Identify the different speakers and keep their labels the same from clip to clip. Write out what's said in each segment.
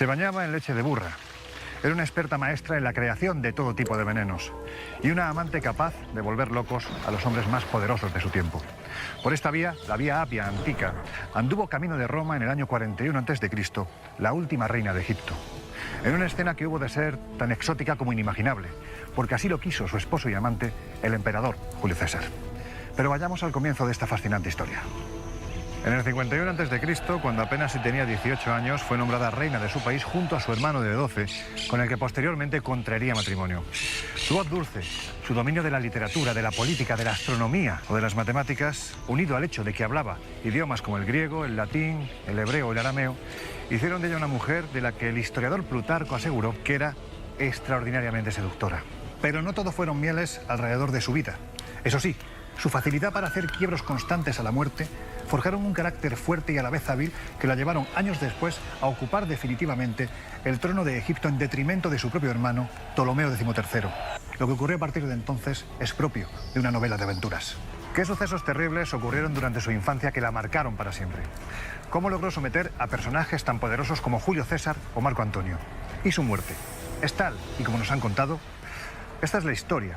Speaker 1: Se bañaba en leche de burra. Era una experta maestra en la creación de todo tipo de venenos y una amante capaz de volver locos a los hombres más poderosos de su tiempo. Por esta vía, la vía Apia antica, anduvo camino de Roma en el año 41 a.C., la última reina de Egipto. En una escena que hubo de ser tan exótica como inimaginable, porque así lo quiso su esposo y amante, el emperador Julio César. Pero vayamos al comienzo de esta fascinante historia. En el 51 a.C., cuando apenas tenía 18 años, fue nombrada reina de su país junto a su hermano de 12, con el que posteriormente contraería matrimonio. Su voz dulce, su dominio de la literatura, de la política, de la astronomía o de las matemáticas, unido al hecho de que hablaba idiomas como el griego, el latín, el hebreo o el arameo, hicieron de ella una mujer de la que el historiador Plutarco aseguró que era extraordinariamente seductora. Pero no todo fueron mieles alrededor de su vida. Eso sí, su facilidad para hacer quiebros constantes a la muerte forjaron un carácter fuerte y a la vez hábil que la llevaron años después a ocupar definitivamente el trono de Egipto en detrimento de su propio hermano, Ptolomeo XIII. Lo que ocurrió a partir de entonces es propio de una novela de aventuras. ¿Qué sucesos terribles ocurrieron durante su infancia que la marcaron para siempre? ¿Cómo logró someter a personajes tan poderosos como Julio César o Marco Antonio? ¿Y su muerte? ¿Es tal y como nos han contado? Esta es la historia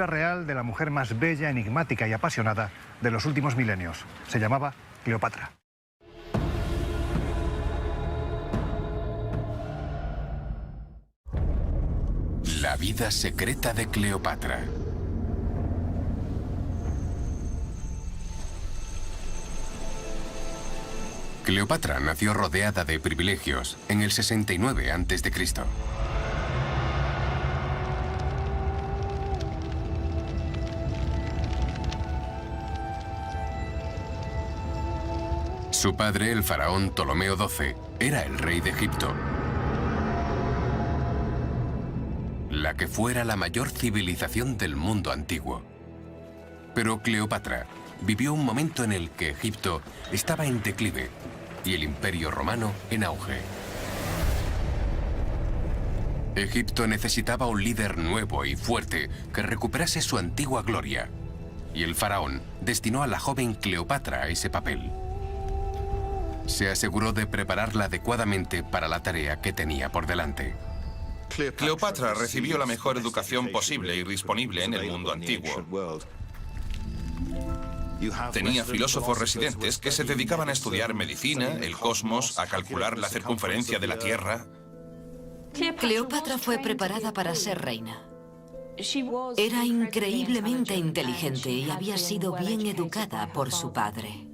Speaker 1: real de la mujer más bella, enigmática y apasionada de los últimos milenios. Se llamaba Cleopatra.
Speaker 2: La vida secreta de Cleopatra. Cleopatra nació rodeada de privilegios en el 69 a.C. Su padre, el faraón Ptolomeo XII, era el rey de Egipto, la que fuera la mayor civilización del mundo antiguo. Pero Cleopatra vivió un momento en el que Egipto estaba en declive y el Imperio Romano en auge. Egipto necesitaba un líder nuevo y fuerte que recuperase su antigua gloria, y el faraón destinó a la joven Cleopatra a ese papel. Se aseguró de prepararla adecuadamente para la tarea que tenía por delante.
Speaker 3: Cleopatra recibió la mejor educación posible y disponible en el mundo antiguo. Tenía filósofos residentes que se dedicaban a estudiar medicina, el cosmos, a calcular la circunferencia de la Tierra.
Speaker 4: Cleopatra fue preparada para ser reina. Era increíblemente inteligente y había sido bien educada por su padre.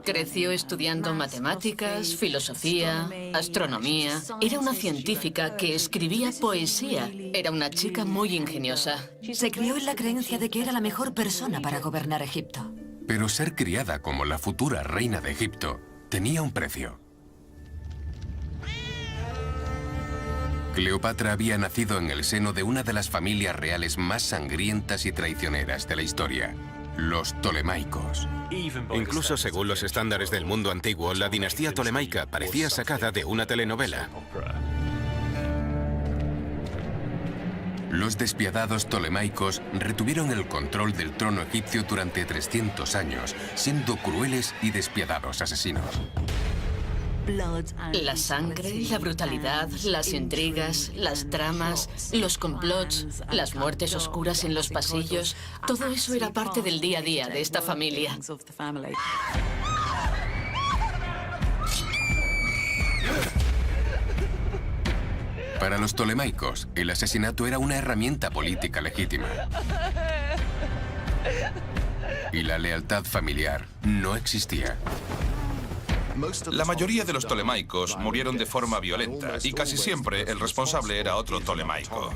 Speaker 5: Creció estudiando matemáticas, filosofía, astronomía. Era una científica que escribía poesía. Era una chica muy ingeniosa.
Speaker 4: Se crió en la creencia de que era la mejor persona para gobernar Egipto.
Speaker 2: Pero ser criada como la futura reina de Egipto tenía un precio. Cleopatra había nacido en el seno de una de las familias reales más sangrientas y traicioneras de la historia, los Ptolemaicos.
Speaker 6: Incluso según los estándares del mundo antiguo, la dinastía tolemaica parecía sacada de una telenovela.
Speaker 2: Los despiadados Ptolemaicos retuvieron el control del trono egipcio durante 300 años, siendo crueles y despiadados asesinos.
Speaker 5: La sangre, la brutalidad, las intrigas, las tramas, los complots, las muertes oscuras en los pasillos, todo eso era parte del día a día de esta familia.
Speaker 2: Para los Ptolemaicos, el asesinato era una herramienta política legítima. Y la lealtad familiar no existía.
Speaker 3: La mayoría de los Ptolemaicos murieron de forma violenta y casi siempre el responsable era otro Ptolemaico.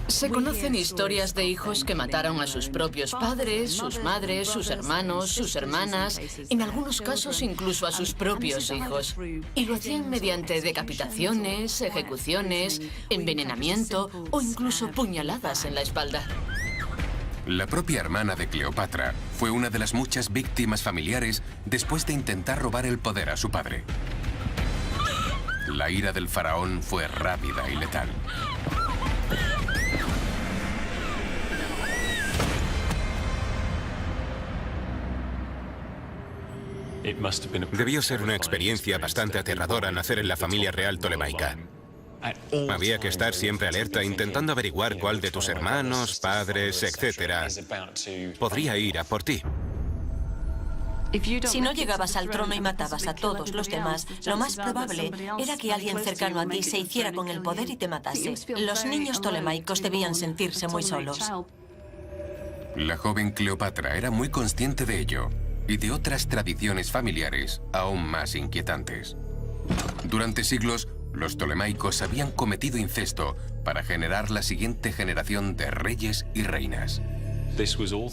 Speaker 5: Se conocen historias de hijos que mataron a sus propios padres, sus madres, sus hermanos, sus hermanas, en algunos casos incluso a sus propios hijos. Y lo hacían mediante decapitaciones, ejecuciones, envenenamiento o incluso puñaladas en la espalda.
Speaker 2: La propia hermana de Cleopatra fue una de las muchas víctimas familiares después de intentar robar el poder a su padre. La ira del faraón fue rápida y letal.
Speaker 6: Debió ser una experiencia bastante aterradora nacer en la familia real tolemaica. Había que estar siempre alerta intentando averiguar cuál de tus hermanos, padres, etcétera, podría ir a por ti.
Speaker 7: Si no llegabas al trono y matabas a todos los demás, lo más probable era que alguien cercano a ti se hiciera con el poder y te matase. Los niños tolemaicos debían sentirse muy solos.
Speaker 2: La joven Cleopatra era muy consciente de ello y de otras tradiciones familiares aún más inquietantes. Durante siglos, los tolemaicos habían cometido incesto para generar la siguiente generación de reyes y reinas.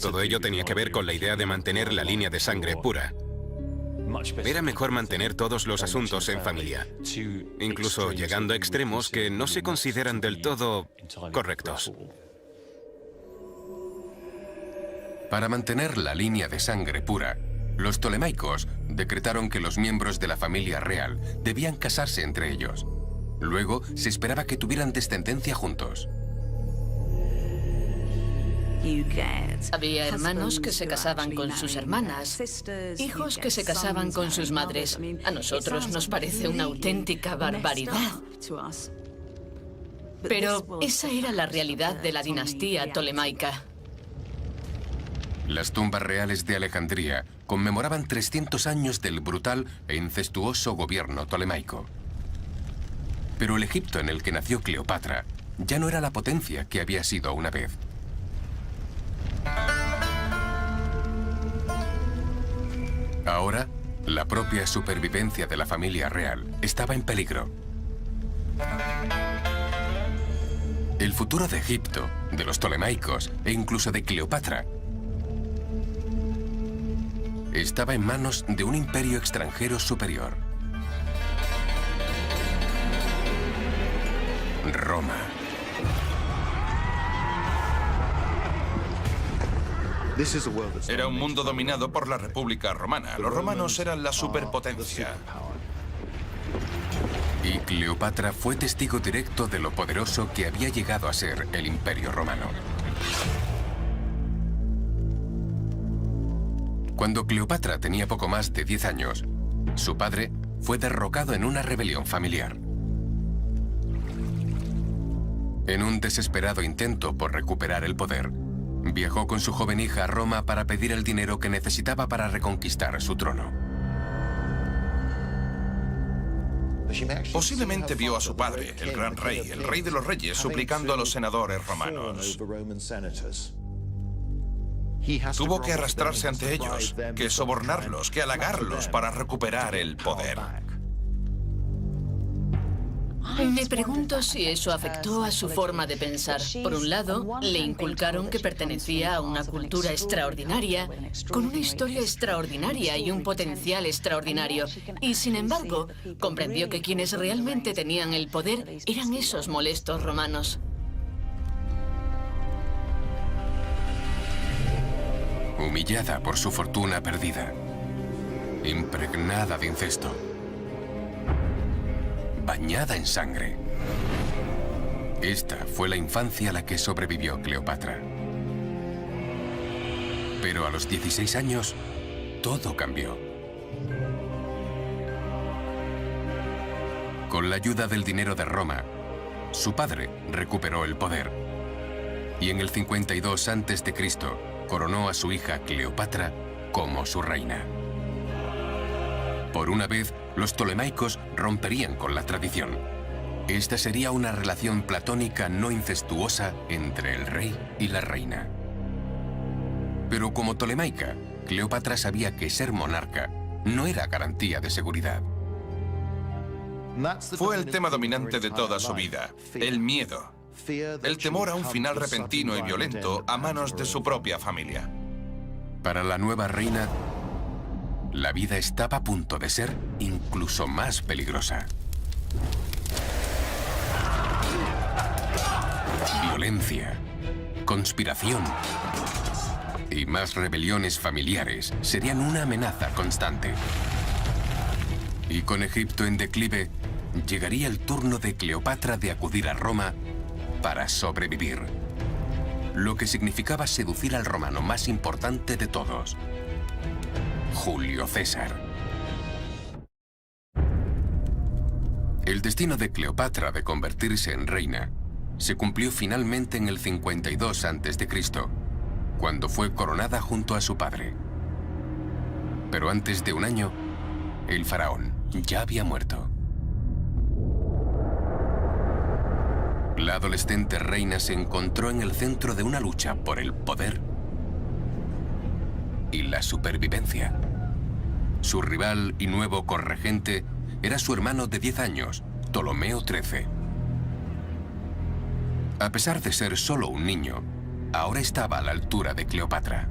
Speaker 6: Todo ello tenía que ver con la idea de mantener la línea de sangre pura. Era mejor mantener todos los asuntos en familia, incluso llegando a extremos que no se consideran del todo correctos.
Speaker 2: Para mantener la línea de sangre pura, los tolemaicos decretaron que los miembros de la familia real debían casarse entre ellos. Luego, se esperaba que tuvieran descendencia juntos.
Speaker 5: Había hermanos que se casaban con sus hermanas, hijos que se casaban con sus madres. A nosotros nos parece una auténtica barbaridad. Pero esa era la realidad de la dinastía tolemaica.
Speaker 2: Las tumbas reales de Alejandría conmemoraban 300 años del brutal e incestuoso gobierno tolemaico. Pero el Egipto en el que nació Cleopatra ya no era la potencia que había sido una vez. Ahora, la propia supervivencia de la familia real estaba en peligro. El futuro de Egipto, de los tolemaicos e incluso de Cleopatra estaba en manos de un imperio extranjero superior. Roma.
Speaker 3: Era un mundo dominado por la República Romana. Los romanos eran la superpotencia.
Speaker 2: Y Cleopatra fue testigo directo de lo poderoso que había llegado a ser el Imperio Romano. Cuando Cleopatra tenía poco más de 10 años, su padre fue derrocado en una rebelión familiar. En un desesperado intento por recuperar el poder, viajó con su joven hija a Roma para pedir el dinero que necesitaba para reconquistar su trono.
Speaker 3: Posiblemente vio a su padre, el gran rey, el rey de los reyes, suplicando a los senadores romanos. Tuvo que arrastrarse ante ellos, que sobornarlos, que halagarlos para recuperar el poder.
Speaker 5: Me pregunto si eso afectó a su forma de pensar. Por un lado, le inculcaron que pertenecía a una cultura extraordinaria, con una historia extraordinaria y un potencial extraordinario. Y sin embargo, comprendió que quienes realmente tenían el poder eran esos molestos romanos.
Speaker 2: Humillada por su fortuna perdida, impregnada de incesto, bañada en sangre. Esta fue la infancia a la que sobrevivió Cleopatra. Pero a los 16 años, todo cambió. Con la ayuda del dinero de Roma, su padre recuperó el poder. Y en el 52 a.C., coronó a su hija Cleopatra como su reina. Por una vez, los tolemaicos romperían con la tradición. Esta sería una relación platónica no incestuosa entre el rey y la reina. Pero como tolemaica, Cleopatra sabía que ser monarca no era garantía de seguridad.
Speaker 3: Fue el tema dominante de toda su vida, el miedo. El temor a un final repentino y violento a manos de su propia familia.
Speaker 2: Para la nueva reina, la vida estaba a punto de ser incluso más peligrosa. Violencia, conspiración y más rebeliones familiares serían una amenaza constante. Y con Egipto en declive, llegaría el turno de Cleopatra de acudir a Roma para sobrevivir, lo que significaba seducir al romano más importante de todos, Julio César. El destino de Cleopatra de convertirse en reina se cumplió finalmente en el 52 a.C., cuando fue coronada junto a su padre. Pero antes de un año, el faraón ya había muerto. La adolescente reina se encontró en el centro de una lucha por el poder y la supervivencia. Su rival y nuevo corregente era su hermano de 10 años, Ptolomeo XIII. A pesar de ser solo un niño, ahora estaba a la altura de Cleopatra.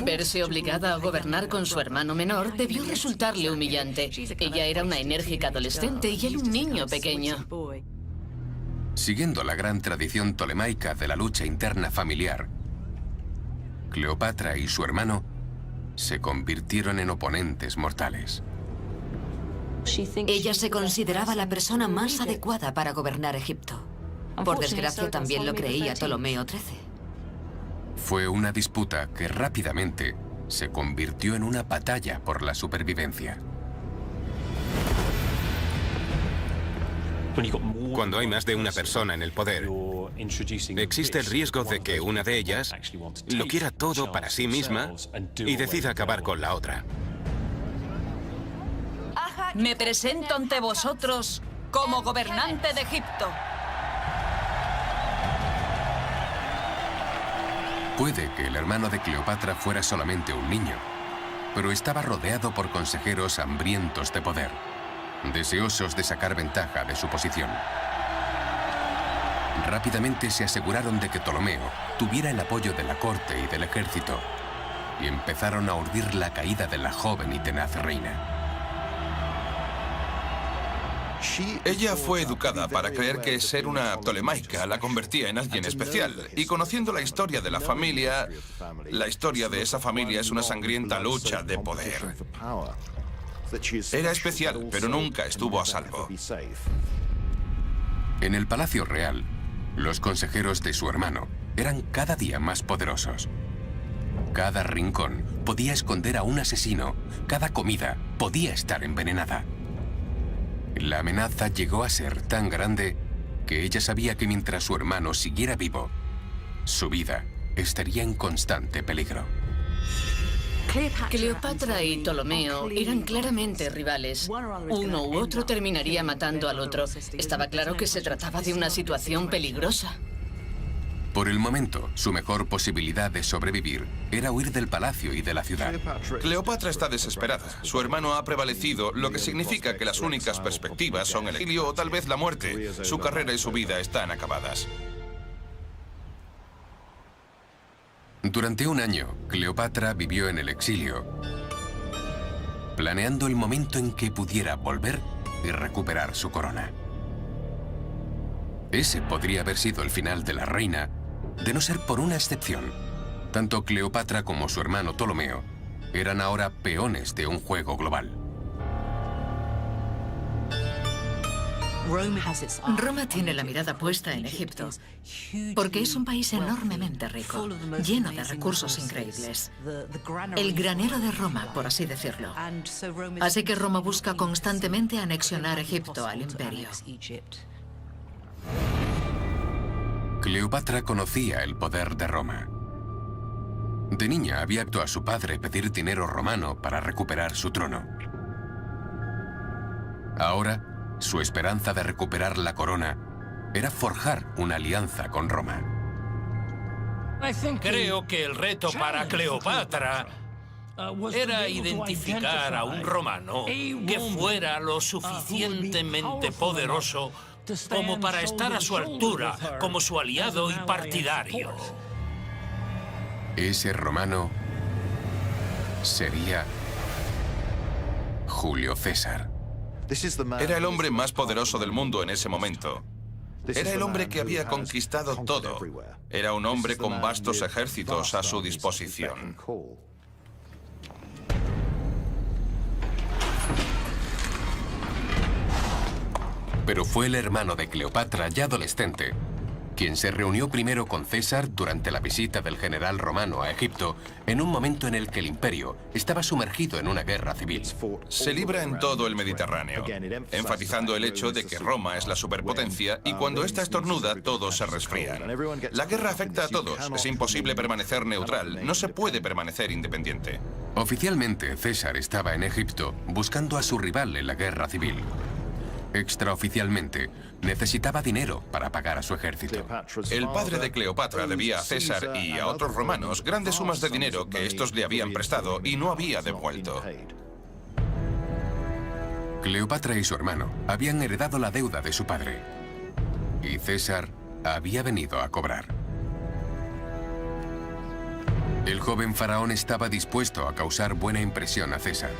Speaker 5: Verse obligada a gobernar con su hermano menor debió resultarle humillante. Ella era una enérgica adolescente y él un niño pequeño.
Speaker 2: Siguiendo la gran tradición tolemaica de la lucha interna familiar, Cleopatra y su hermano se convirtieron en oponentes mortales.
Speaker 4: Ella se consideraba la persona más adecuada para gobernar Egipto. Por desgracia, también lo creía Ptolomeo XIII.
Speaker 2: Fue una disputa que rápidamente se convirtió en una batalla por la supervivencia.
Speaker 6: Cuando hay más de una persona en el poder, existe el riesgo de que una de ellas lo quiera todo para sí misma y decida acabar con la otra.
Speaker 8: Me presento ante vosotros como gobernante de Egipto.
Speaker 2: Puede que el hermano de Cleopatra fuera solamente un niño, pero estaba rodeado por consejeros hambrientos de poder, deseosos de sacar ventaja de su posición. Rápidamente se aseguraron de que Ptolomeo tuviera el apoyo de la corte y del ejército, y empezaron a urdir la caída de la joven y tenaz reina.
Speaker 3: Ella fue educada para creer que ser una tolemaica la convertía en alguien especial. Y conociendo la historia de la familia, la historia de esa familia es una sangrienta lucha de poder. Era especial, pero nunca estuvo a salvo.
Speaker 2: En el Palacio Real, los consejeros de su hermano eran cada día más poderosos. Cada rincón podía esconder a un asesino, cada comida podía estar envenenada. La amenaza llegó a ser tan grande que ella sabía que mientras su hermano siguiera vivo, su vida estaría en constante peligro.
Speaker 5: Cleopatra y Ptolomeo eran claramente rivales. Uno u otro terminaría matando al otro. Estaba claro que se trataba de una situación peligrosa.
Speaker 2: Por el momento, su mejor posibilidad de sobrevivir era huir del palacio y de la ciudad.
Speaker 3: Cleopatra está desesperada. Su hermano ha prevalecido, lo que significa que las únicas perspectivas son el exilio o tal vez la muerte. Su carrera y su vida están acabadas.
Speaker 2: Durante un año, Cleopatra vivió en el exilio, planeando el momento en que pudiera volver y recuperar su corona. Ese podría haber sido el final de la reina, de no ser por una excepción. Tanto Cleopatra como su hermano Ptolomeo eran ahora peones de un juego global.
Speaker 4: Roma tiene la mirada puesta en Egipto, porque es un país enormemente rico, lleno de recursos increíbles. El granero de Roma, por así decirlo. Así que Roma busca constantemente anexionar Egipto al imperio.
Speaker 2: Cleopatra conocía el poder de Roma. De niña había visto a su padre pedir dinero romano para recuperar su trono. Ahora, su esperanza de recuperar la corona era forjar una alianza con Roma.
Speaker 9: Creo que el reto para Cleopatra era identificar a un romano que fuera lo suficientemente poderoso como para estar a su altura, como su aliado y partidario.
Speaker 2: Ese romano sería Julio César.
Speaker 3: Era el hombre más poderoso del mundo en ese momento. Era el hombre que había conquistado todo. Era un hombre con vastos ejércitos a su disposición.
Speaker 2: Pero fue el hermano de Cleopatra, ya adolescente, quien se reunió primero con César durante la visita del general romano a Egipto, en un momento en el que el imperio estaba sumergido en una guerra civil.
Speaker 3: Se libra en todo el Mediterráneo, enfatizando el hecho de que Roma es la superpotencia y cuando ésta estornuda, todos se resfrían. La guerra afecta a todos, es imposible permanecer neutral, no se puede permanecer independiente.
Speaker 2: Oficialmente, César estaba en Egipto buscando a su rival en la guerra civil. Extraoficialmente, necesitaba dinero para pagar a su ejército.
Speaker 3: El padre de Cleopatra debía a César y a otros romanos grandes sumas de dinero que estos le habían prestado y no había devuelto.
Speaker 2: Cleopatra y su hermano habían heredado la deuda de su padre. Y César había venido a cobrar. El joven faraón estaba dispuesto a causar buena impresión a César.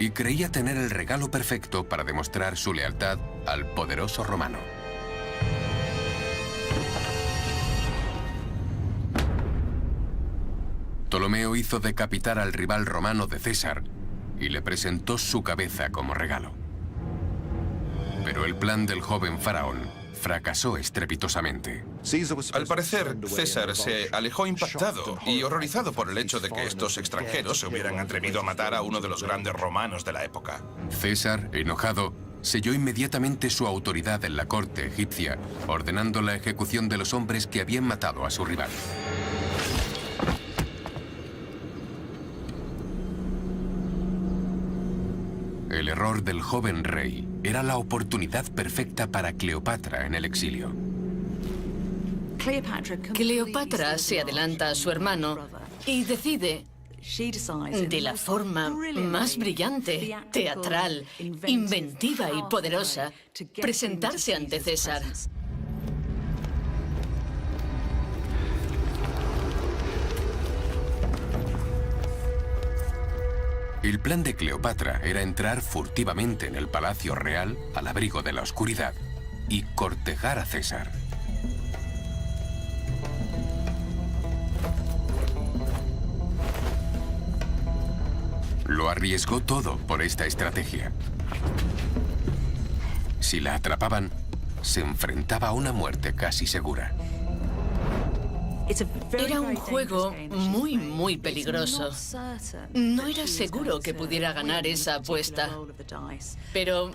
Speaker 2: Y creía tener el regalo perfecto para demostrar su lealtad al poderoso romano. Ptolomeo hizo decapitar al rival romano de César y le presentó su cabeza como regalo. Pero el plan del joven faraón fracasó estrepitosamente.
Speaker 3: Al parecer, César se alejó impactado y horrorizado por el hecho de que estos extranjeros se hubieran atrevido a matar a uno de los grandes romanos de la época.
Speaker 2: César, enojado, selló inmediatamente su autoridad en la corte egipcia, ordenando la ejecución de los hombres que habían matado a su rival. El error del joven rey era la oportunidad perfecta para Cleopatra en el exilio.
Speaker 5: Cleopatra se adelanta a su hermano y decide, de la forma más brillante, teatral, inventiva y poderosa, presentarse ante César.
Speaker 2: El plan de Cleopatra era entrar furtivamente en el palacio real al abrigo de la oscuridad y cortejar a César. Lo arriesgó todo por esta estrategia. Si la atrapaban, se enfrentaba a una muerte casi segura.
Speaker 5: Era un juego muy peligroso. No era seguro que pudiera ganar esa apuesta. Pero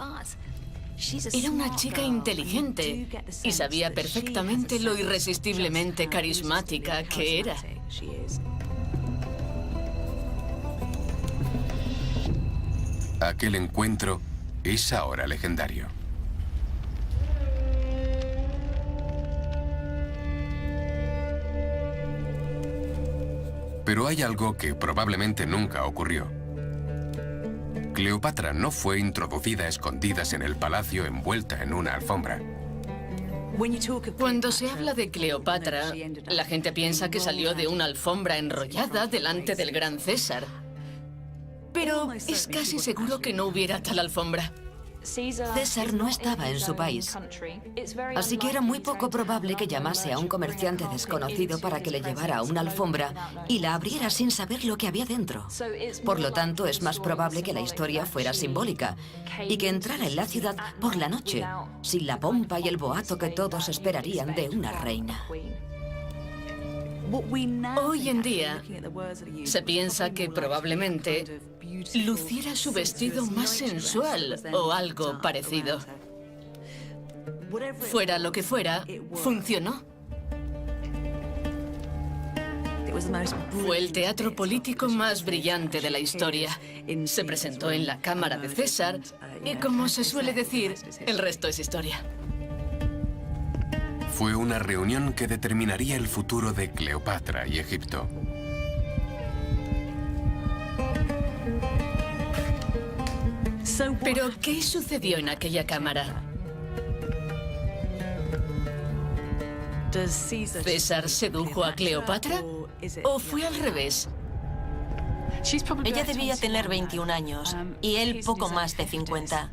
Speaker 5: era una chica inteligente y sabía perfectamente lo irresistiblemente carismática que era.
Speaker 2: Aquel encuentro es ahora legendario. Pero hay algo que probablemente nunca ocurrió. Cleopatra no fue introducida a escondidas en el palacio envuelta en una alfombra.
Speaker 5: Cuando se habla de Cleopatra, la gente piensa que salió de una alfombra enrollada delante del gran César. Pero es casi seguro que no hubiera tal alfombra.
Speaker 10: César no estaba en su país, así que era muy poco probable que llamase a un comerciante desconocido para que le llevara una alfombra y la abriera sin saber lo que había dentro. Por lo tanto, es más probable que la historia fuera simbólica y que entrara en la ciudad por la noche, sin la pompa y el boato que todos esperarían de una reina.
Speaker 5: Hoy en día, se piensa que probablemente luciera su vestido más sensual o algo parecido. Fuera lo que fuera, funcionó. Fue el teatro político más brillante de la historia. Se presentó en la cámara de César y, como se suele decir, el resto es historia.
Speaker 2: Fue una reunión que determinaría el futuro de Cleopatra y Egipto.
Speaker 5: ¿Pero qué sucedió en aquella cámara? ¿César sedujo a Cleopatra? ¿O fue al revés?
Speaker 7: Ella debía tener 21 años y él poco más de 50.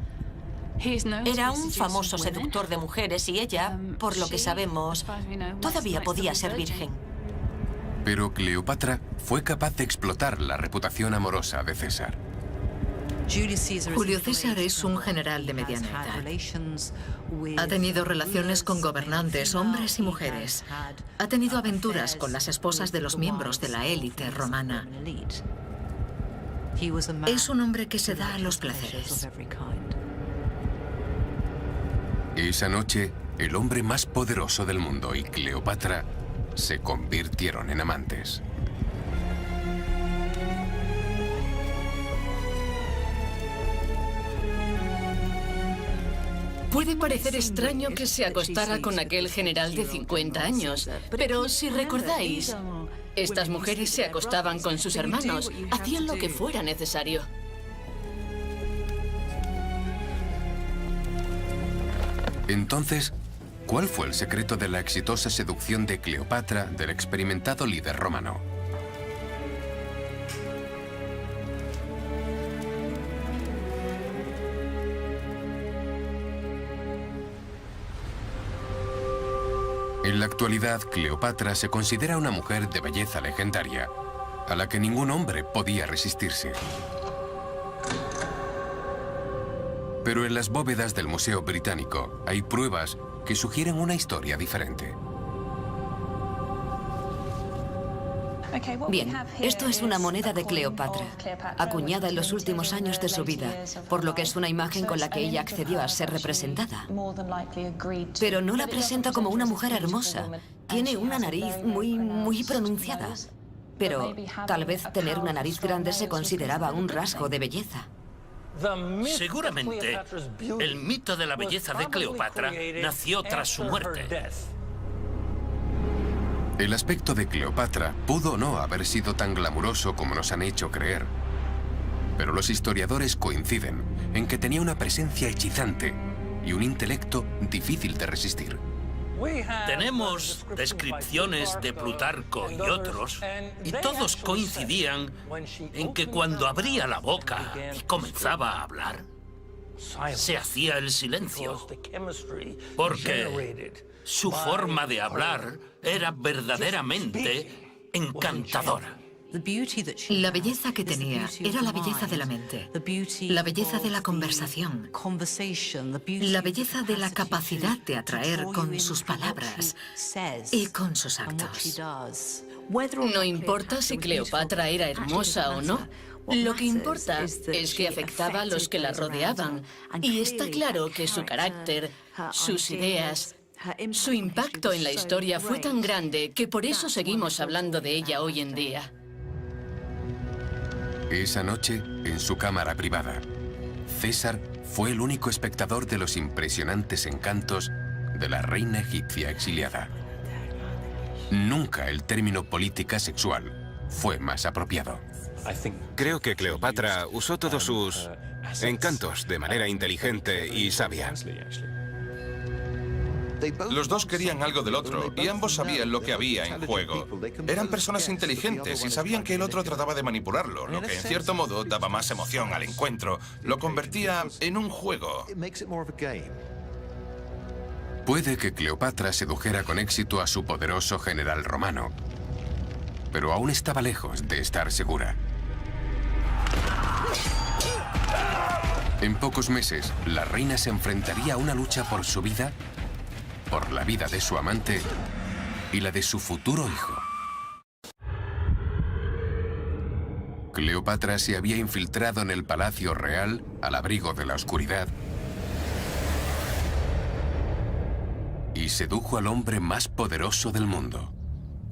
Speaker 7: Era un famoso seductor de mujeres y ella, por lo que sabemos, todavía podía ser virgen.
Speaker 2: Pero Cleopatra fue capaz de explotar la reputación amorosa de César.
Speaker 4: Julio César es un general de mediana edad. Ha tenido relaciones con gobernantes, hombres y mujeres. Ha tenido aventuras con las esposas de los miembros de la élite romana. Es un hombre que se da a los placeres.
Speaker 2: Esa noche, el hombre más poderoso del mundo y Cleopatra se convirtieron en amantes.
Speaker 5: Puede parecer extraño que se acostara con aquel general de 50 años, pero si recordáis, estas mujeres se acostaban con sus hermanos, hacían lo que fuera necesario.
Speaker 2: Entonces, ¿cuál fue el secreto de la exitosa seducción de Cleopatra del experimentado líder romano? En la actualidad, Cleopatra se considera una mujer de belleza legendaria, a la que ningún hombre podía resistirse. Pero en las bóvedas del Museo Británico hay pruebas que sugieren una historia diferente.
Speaker 10: Bien, esto es una moneda de Cleopatra, acuñada en los últimos años de su vida, por lo que es una imagen con la que ella accedió a ser representada. Pero no la presenta como una mujer hermosa. Tiene una nariz muy pronunciada. Pero tal vez tener una nariz grande se consideraba un rasgo de belleza.
Speaker 9: Seguramente, el mito de la belleza de Cleopatra nació tras su muerte.
Speaker 2: El aspecto de Cleopatra pudo no haber sido tan glamuroso como nos han hecho creer. Pero los historiadores coinciden en que tenía una presencia hechizante y un intelecto difícil de resistir.
Speaker 9: Tenemos descripciones de Plutarco y otros, y todos coincidían en que cuando abría la boca y comenzaba a hablar, se hacía el silencio, porque su forma de hablar era verdaderamente encantadora.
Speaker 4: La belleza que tenía era la belleza de la mente, la belleza de la conversación, la belleza de la capacidad de atraer con sus palabras y con sus actos.
Speaker 5: No importa si Cleopatra era hermosa o no. Lo que importa es que afectaba a los que la rodeaban. Y está claro que su carácter, sus ideas, su impacto en la historia fue tan grande que por eso seguimos hablando de ella hoy en día.
Speaker 2: Esa noche, en su cámara privada, César fue el único espectador de los impresionantes encantos de la reina egipcia exiliada. Nunca el término política sexual fue más apropiado.
Speaker 6: Creo que Cleopatra usó todos sus encantos de manera inteligente y sabia.
Speaker 3: Los dos querían algo del otro y ambos sabían lo que había en juego. Eran personas inteligentes y sabían que el otro trataba de manipularlo, lo que en cierto modo daba más emoción al encuentro, lo convertía en un juego.
Speaker 2: Puede que Cleopatra sedujera con éxito a su poderoso general romano, pero aún estaba lejos de estar segura. En pocos meses, la reina se enfrentaría a una lucha por su vida, por la vida de su amante y la de su futuro hijo. Cleopatra se había infiltrado en el palacio real al abrigo de la oscuridad y sedujo al hombre más poderoso del mundo,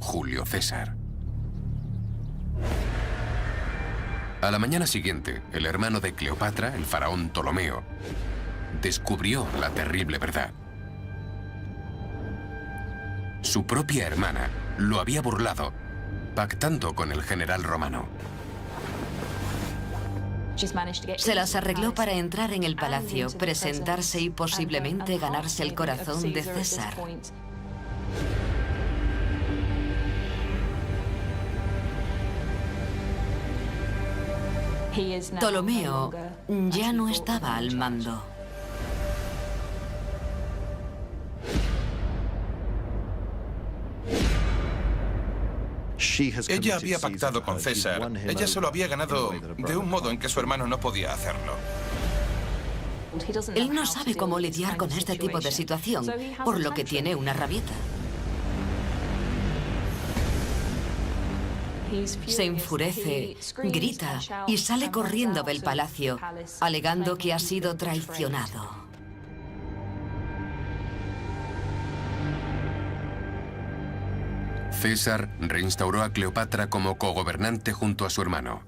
Speaker 2: Julio César. A la mañana siguiente, el hermano de Cleopatra, el faraón Ptolomeo, descubrió la terrible verdad. Su propia hermana lo había burlado, pactando con el general romano.
Speaker 10: Se las arregló para entrar en el palacio, presentarse y posiblemente ganarse el corazón de César. Ptolomeo ya no estaba al mando.
Speaker 3: Ella había pactado con César. Ella se lo había ganado de un modo en que su hermano no podía hacerlo.
Speaker 10: Él no sabe cómo lidiar con este tipo de situación, por lo que tiene una rabieta. Se enfurece, grita y sale corriendo del palacio, alegando que ha sido traicionado.
Speaker 2: César reinstauró a Cleopatra como cogobernante junto a su hermano.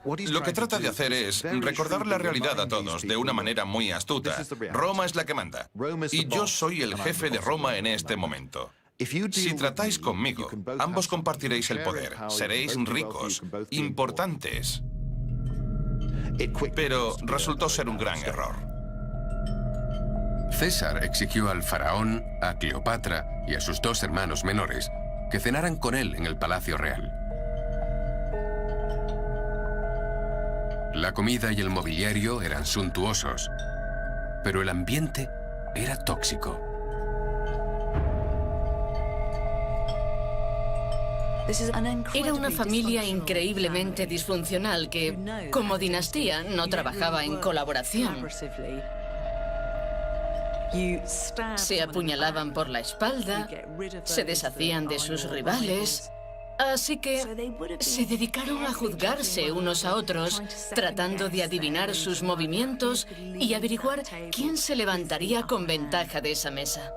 Speaker 3: Lo que trata de hacer es recordar la realidad a todos de una manera muy astuta. Roma es la que manda. Y yo soy el jefe de Roma en este momento. Si tratáis conmigo, ambos compartiréis el poder. Seréis ricos, importantes. Pero resultó ser un gran error.
Speaker 2: César exigió al faraón, a Cleopatra y a sus dos hermanos menores que cenaran con él en el Palacio Real. La comida y el mobiliario eran suntuosos, pero el ambiente era tóxico.
Speaker 5: Era una familia increíblemente disfuncional que, como dinastía, no trabajaba en colaboración. Se apuñalaban por la espalda, se deshacían de sus rivales, así que se dedicaron a juzgarse unos a otros, tratando de adivinar sus movimientos y averiguar quién se levantaría con ventaja de esa mesa.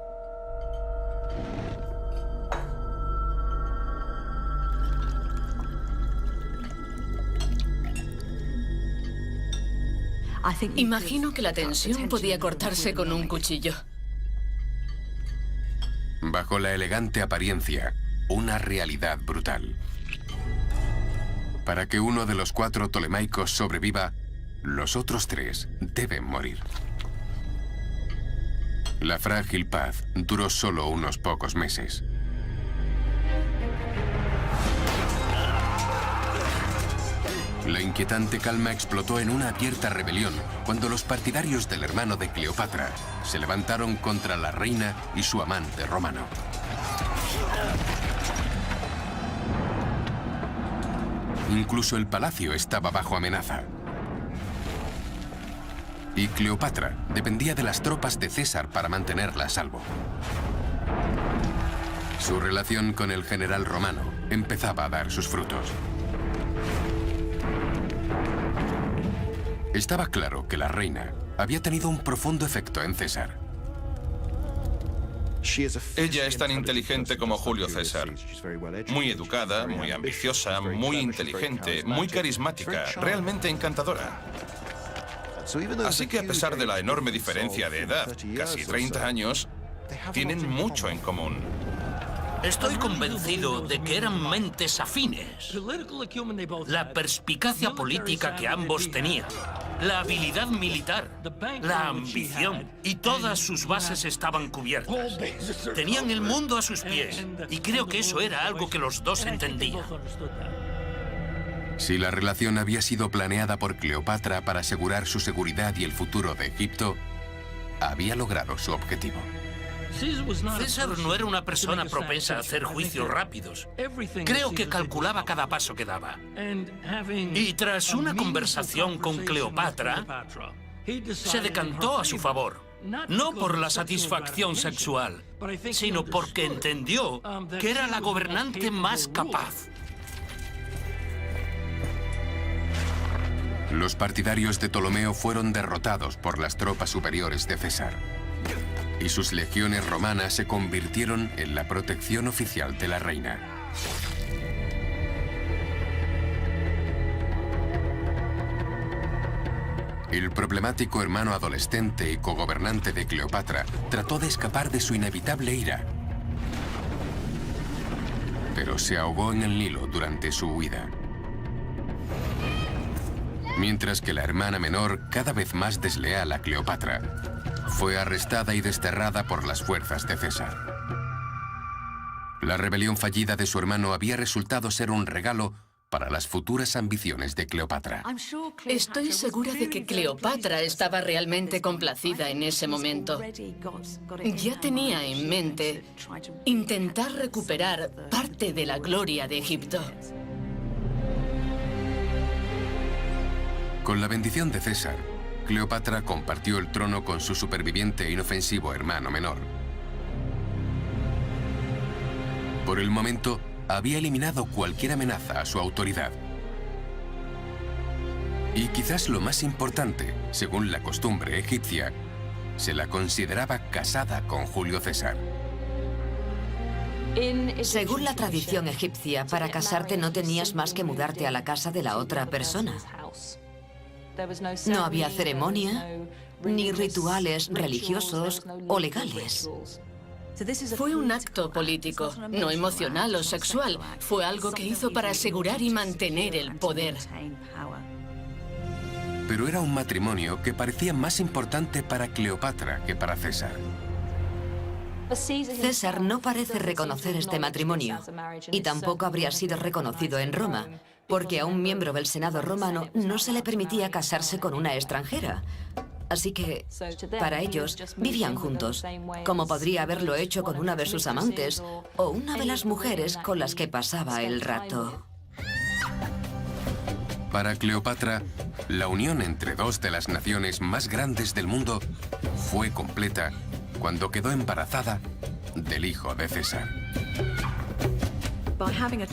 Speaker 5: Imagino que la tensión podía cortarse con un cuchillo.
Speaker 2: Bajo la elegante apariencia, una realidad brutal. Para que uno de los 4 ptolemaicos sobreviva, los otros 3 deben morir. La frágil paz duró solo unos pocos meses. La inquietante calma explotó en una abierta rebelión cuando los partidarios del hermano de Cleopatra se levantaron contra la reina y su amante romano. Incluso el palacio estaba bajo amenaza. Y Cleopatra dependía de las tropas de César para mantenerla a salvo. Su relación con el general romano empezaba a dar sus frutos. Estaba claro que la reina había tenido un profundo efecto en César.
Speaker 3: Ella es tan inteligente como Julio César. Muy educada, muy ambiciosa, muy inteligente, muy carismática, realmente encantadora. Así que a pesar de la enorme diferencia de edad, casi 30 años, tienen mucho en común.
Speaker 9: Estoy convencido de que eran mentes afines. La perspicacia política que ambos tenían, la habilidad militar, la ambición y todas sus bases estaban cubiertas. Tenían el mundo a sus pies y creo que eso era algo que los dos entendían.
Speaker 2: Si la relación había sido planeada por Cleopatra para asegurar su seguridad y el futuro de Egipto, había logrado su objetivo.
Speaker 9: César no era una persona propensa a hacer juicios rápidos. Creo que calculaba cada paso que daba. Y tras una conversación con Cleopatra, se decantó a su favor. No por la satisfacción sexual, sino porque entendió que era la gobernante más capaz.
Speaker 2: Los partidarios de Ptolomeo fueron derrotados por las tropas superiores de César. Y sus legiones romanas se convirtieron en la protección oficial de la reina. El problemático hermano adolescente y cogobernante de Cleopatra trató de escapar de su inevitable ira, pero se ahogó en el Nilo durante su huida. Mientras que la hermana menor, cada vez más desleal a Cleopatra, fue arrestada y desterrada por las fuerzas de César. La rebelión fallida de su hermano había resultado ser un regalo para las futuras ambiciones de Cleopatra.
Speaker 5: Estoy segura de que Cleopatra estaba realmente complacida en ese momento. Ya tenía en mente intentar recuperar parte de la gloria de Egipto.
Speaker 2: Con la bendición de César, Cleopatra compartió el trono con su superviviente e inofensivo hermano menor. Por el momento, había eliminado cualquier amenaza a su autoridad. Y quizás lo más importante, según la costumbre egipcia, se la consideraba casada con Julio César.
Speaker 10: Según la tradición egipcia, para casarte no tenías más que mudarte a la casa de la otra persona. No había ceremonia, ni rituales religiosos o legales.
Speaker 5: Fue un acto político, no emocional o sexual. Fue algo que hizo para asegurar y mantener el poder.
Speaker 2: Pero era un matrimonio que parecía más importante para Cleopatra que para César.
Speaker 10: César no parece reconocer este matrimonio y tampoco habría sido reconocido en Roma, porque a un miembro del Senado romano no se le permitía casarse con una extranjera. Así que, para ellos, vivían juntos, como podría haberlo hecho con una de sus amantes o una de las mujeres con las que pasaba el rato.
Speaker 2: Para Cleopatra, la unión entre dos de las naciones más grandes del mundo fue completa cuando quedó embarazada del hijo de César.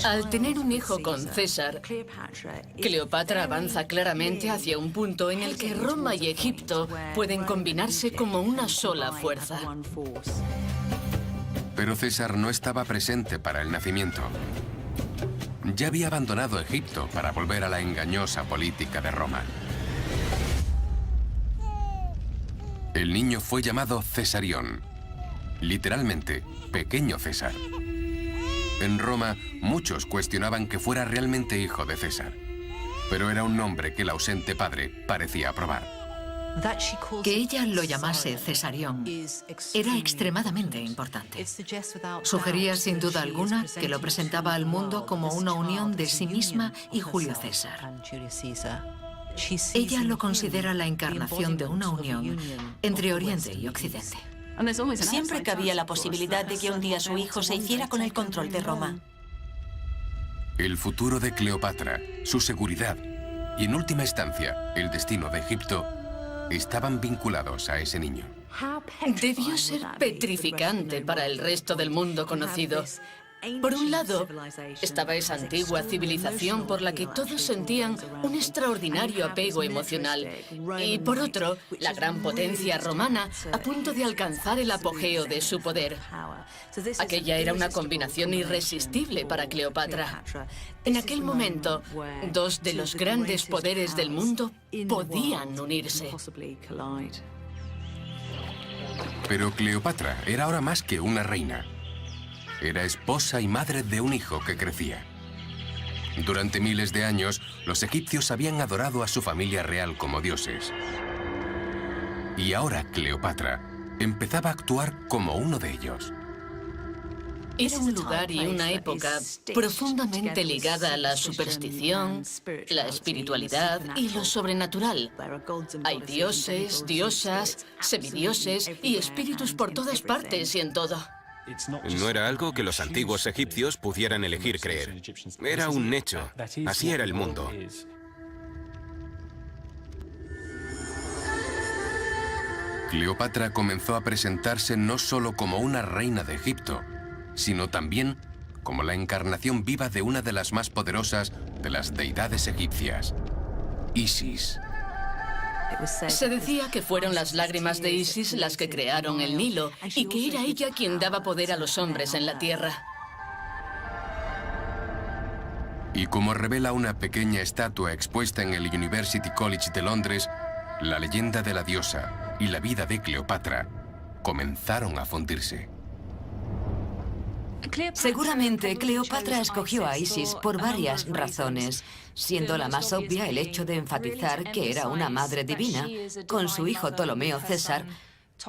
Speaker 5: Al tener un hijo con César, Cleopatra avanza claramente hacia un punto en el que Roma y Egipto pueden combinarse como una sola fuerza.
Speaker 2: Pero César no estaba presente para el nacimiento. Ya había abandonado Egipto para volver a la engañosa política de Roma. El niño fue llamado Cesarión, literalmente, pequeño César. En Roma, muchos cuestionaban que fuera realmente hijo de César, pero era un nombre que el ausente padre parecía aprobar.
Speaker 4: Que ella lo llamase Cesarión era extremadamente importante. Sugería sin duda alguna que lo presentaba al mundo como una unión de sí misma y Julio César. Ella lo considera la encarnación de una unión entre Oriente y Occidente.
Speaker 7: Siempre cabía la posibilidad de que un día su hijo se hiciera con el control de Roma.
Speaker 2: El futuro de Cleopatra, su seguridad y, en última instancia, el destino de Egipto estaban vinculados a ese niño.
Speaker 5: Debió ser petrificante para el resto del mundo conocido. Por un lado, estaba esa antigua civilización por la que todos sentían un extraordinario apego emocional. Y por otro, la gran potencia romana a punto de alcanzar el apogeo de su poder. Aquella era una combinación irresistible para Cleopatra. En aquel momento, dos de los grandes poderes del mundo podían unirse.
Speaker 2: Pero Cleopatra era ahora más que una reina. Era esposa y madre de un hijo que crecía. Durante miles de años, los egipcios habían adorado a su familia real como dioses. Y ahora Cleopatra empezaba a actuar como uno de ellos.
Speaker 5: Era un lugar y una época profundamente ligada a la superstición, la espiritualidad y lo sobrenatural. Hay dioses, diosas, semidioses y espíritus por todas partes y en todo.
Speaker 6: No era algo que los antiguos egipcios pudieran elegir creer. Era un hecho. Así era el mundo.
Speaker 2: Cleopatra comenzó a presentarse no solo como una reina de Egipto, sino también como la encarnación viva de una de las más poderosas de las deidades egipcias, Isis.
Speaker 5: Se decía que fueron las lágrimas de Isis las que crearon el Nilo y que era ella quien daba poder a los hombres en la tierra.
Speaker 2: Y como revela una pequeña estatua expuesta en el University College de Londres, la leyenda de la diosa y la vida de Cleopatra comenzaron a fundirse.
Speaker 10: Seguramente Cleopatra escogió a Isis por varias razones, siendo la más obvia el hecho de enfatizar que era una madre divina, con su hijo Ptolomeo César,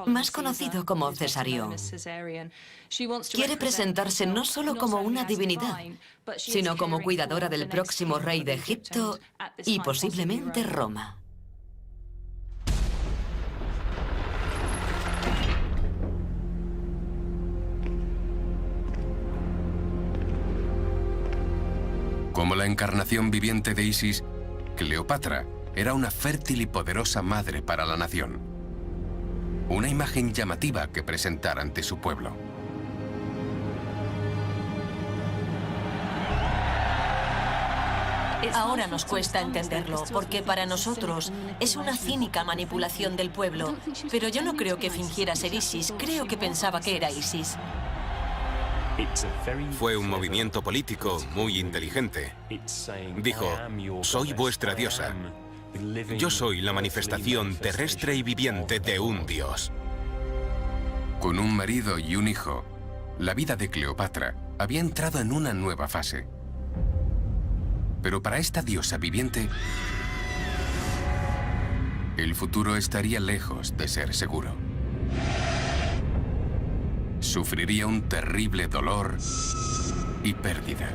Speaker 10: más conocido como Cesarión. Quiere presentarse no solo como una divinidad, sino como cuidadora del próximo rey de Egipto y posiblemente Roma.
Speaker 2: Como la encarnación viviente de Isis, Cleopatra era una fértil y poderosa madre para la nación. Una imagen llamativa que presentar ante su pueblo.
Speaker 7: Ahora nos cuesta entenderlo, porque para nosotros es una cínica manipulación del pueblo. Pero yo no creo que fingiera ser Isis, creo que pensaba que era Isis.
Speaker 6: Fue un movimiento político muy inteligente. Dijo, soy vuestra diosa. Yo soy la manifestación terrestre y viviente de un dios.
Speaker 2: Con un marido y un hijo, la vida de Cleopatra había entrado en una nueva fase. Pero para esta diosa viviente, el futuro estaría lejos de ser seguro. Sufriría un terrible dolor y pérdida.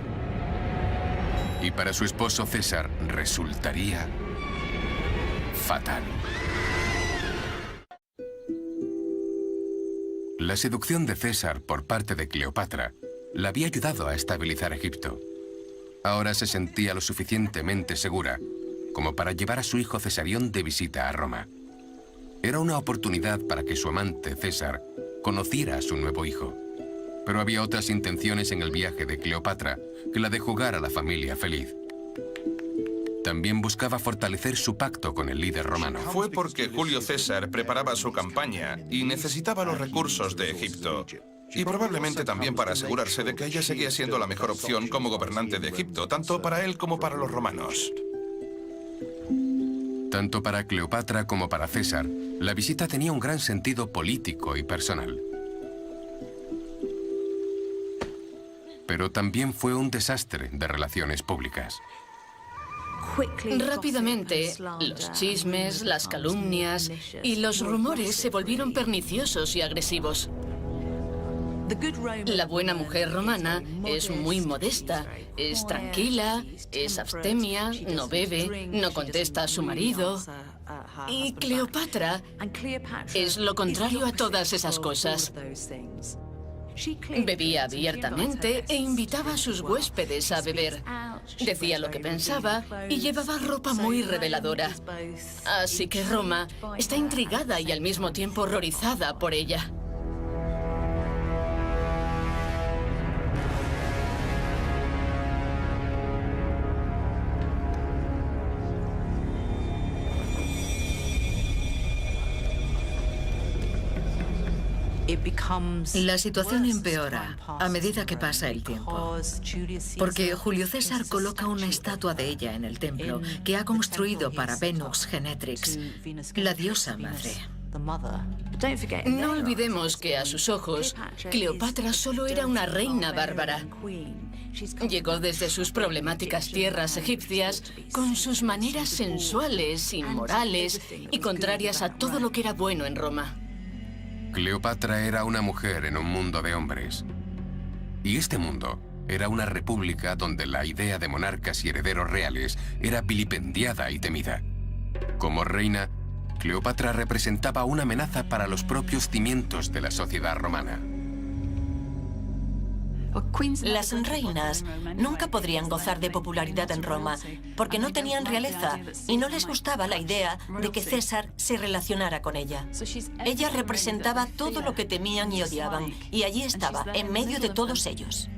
Speaker 2: Y para su esposo César resultaría fatal. La seducción de César por parte de Cleopatra la había ayudado a estabilizar Egipto. Ahora se sentía lo suficientemente segura como para llevar a su hijo Cesarión de visita a Roma. Era una oportunidad para que su amante César conociera a su nuevo hijo. Pero había otras intenciones en el viaje de Cleopatra que la de jugar a la familia feliz. También buscaba fortalecer su pacto con el líder romano.
Speaker 3: Fue porque Julio César preparaba su campaña y necesitaba los recursos de Egipto. Y probablemente también para asegurarse de que ella seguía siendo la mejor opción como gobernante de Egipto, tanto para él como para los romanos.
Speaker 2: Tanto para Cleopatra como para César, la visita tenía un gran sentido político y personal. Pero también fue un desastre de relaciones públicas.
Speaker 5: Rápidamente, los chismes, las calumnias y los rumores se volvieron perniciosos y agresivos. La buena mujer romana es muy modesta, es tranquila, es abstemia, no bebe, no contesta a su marido. Y Cleopatra es lo contrario a todas esas cosas. Bebía abiertamente e invitaba a sus huéspedes a beber. Decía lo que pensaba y llevaba ropa muy reveladora. Así que Roma está intrigada y al mismo tiempo horrorizada por ella. La situación empeora a medida que pasa el tiempo, porque Julio César coloca una estatua de ella en el templo que ha construido para Venus Genetrix, la diosa madre. No olvidemos que a sus ojos, Cleopatra solo era una reina bárbara. Llegó desde sus problemáticas tierras egipcias con sus maneras sensuales, inmorales y contrarias a todo lo que era bueno en Roma.
Speaker 2: Cleopatra era una mujer en un mundo de hombres. Y este mundo era una república donde la idea de monarcas y herederos reales era vilipendiada y temida. Como reina, Cleopatra representaba una amenaza para los propios cimientos de la sociedad romana.
Speaker 7: Las reinas nunca podrían gozar de popularidad en Roma porque no tenían realeza y no les gustaba la idea de que César se relacionara con ella. Ella representaba todo lo que temían y odiaban y allí estaba, en medio de todos ellos.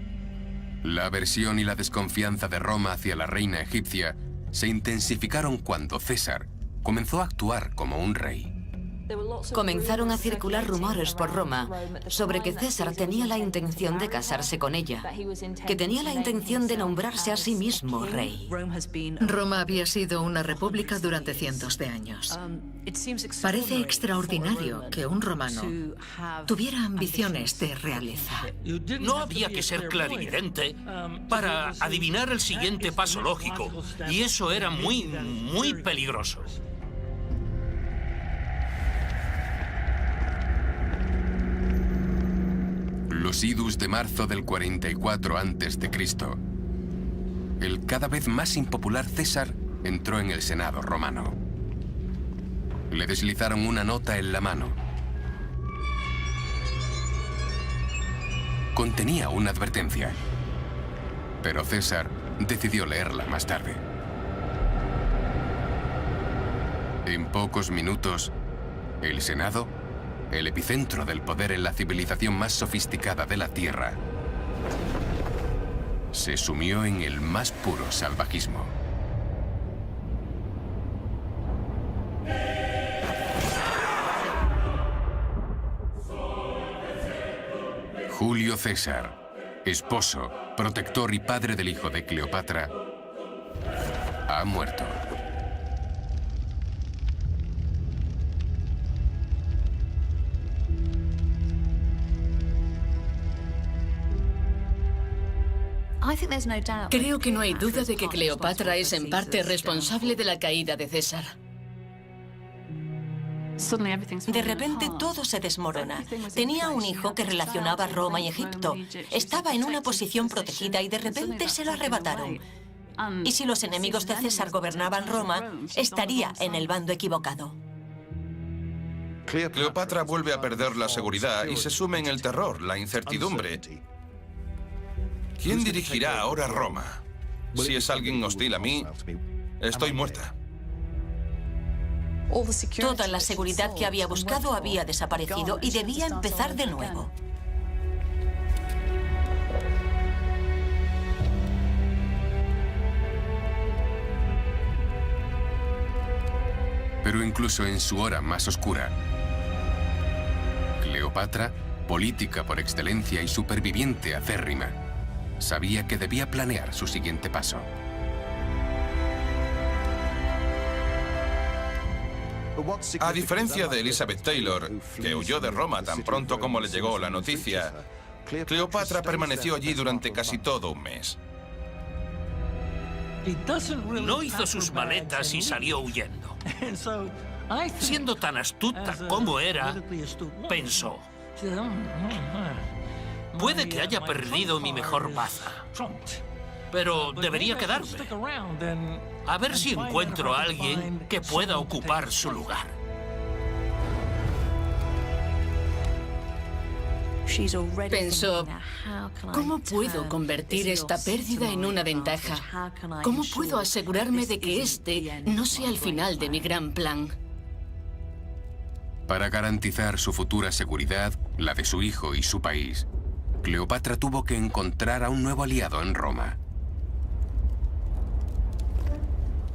Speaker 2: La aversión y la desconfianza de Roma hacia la reina egipcia se intensificaron cuando César comenzó a actuar como un rey.
Speaker 10: Comenzaron a circular rumores por Roma sobre que César tenía la intención de casarse con ella, que tenía la intención de nombrarse a sí mismo rey.
Speaker 4: Roma había sido una república durante cientos de años. Parece extraordinario que un romano tuviera ambiciones de realeza.
Speaker 9: No había que ser clarividente para adivinar el siguiente paso lógico, y eso era muy peligroso.
Speaker 2: los idus de marzo del 44 a.C., el cada vez más impopular César entró en el Senado romano. Le deslizaron una nota en la mano. Contenía una advertencia, pero César decidió leerla más tarde. En pocos minutos, el Senado, el epicentro del poder en la civilización más sofisticada de la Tierra, se sumió en el más puro salvajismo. Julio César, esposo, protector y padre del hijo de Cleopatra, ha muerto.
Speaker 5: Creo que no hay duda de que Cleopatra es en parte responsable de la caída de César.
Speaker 7: De repente todo se desmorona. Tenía un hijo que relacionaba Roma y Egipto. Estaba en una posición protegida y de repente se lo arrebataron. Y si los enemigos de César gobernaban Roma, estaría en el bando equivocado.
Speaker 3: Cleopatra vuelve a perder la seguridad y se sume en el terror, la incertidumbre. ¿Quién dirigirá ahora Roma? Si es alguien hostil a mí, estoy muerta.
Speaker 7: Toda la seguridad que había buscado había desaparecido y debía empezar de nuevo.
Speaker 2: Pero incluso en su hora más oscura, Cleopatra, política por excelencia y superviviente acérrima, sabía que debía planear su siguiente paso.
Speaker 3: A diferencia de Elizabeth Taylor, que huyó de Roma tan pronto como le llegó la noticia, Cleopatra permaneció allí durante casi todo un mes.
Speaker 9: No hizo sus maletas y salió huyendo. Siendo tan astuta como era, pensó: puede que haya perdido mi mejor baza, pero debería quedarme. A ver si encuentro a alguien que pueda ocupar su lugar.
Speaker 5: Pensó, ¿cómo puedo convertir esta pérdida en una ventaja? ¿Cómo puedo asegurarme de que este no sea el final de mi gran plan?
Speaker 2: Para garantizar su futura seguridad, la de su hijo y su país, Cleopatra tuvo que encontrar a un nuevo aliado en Roma.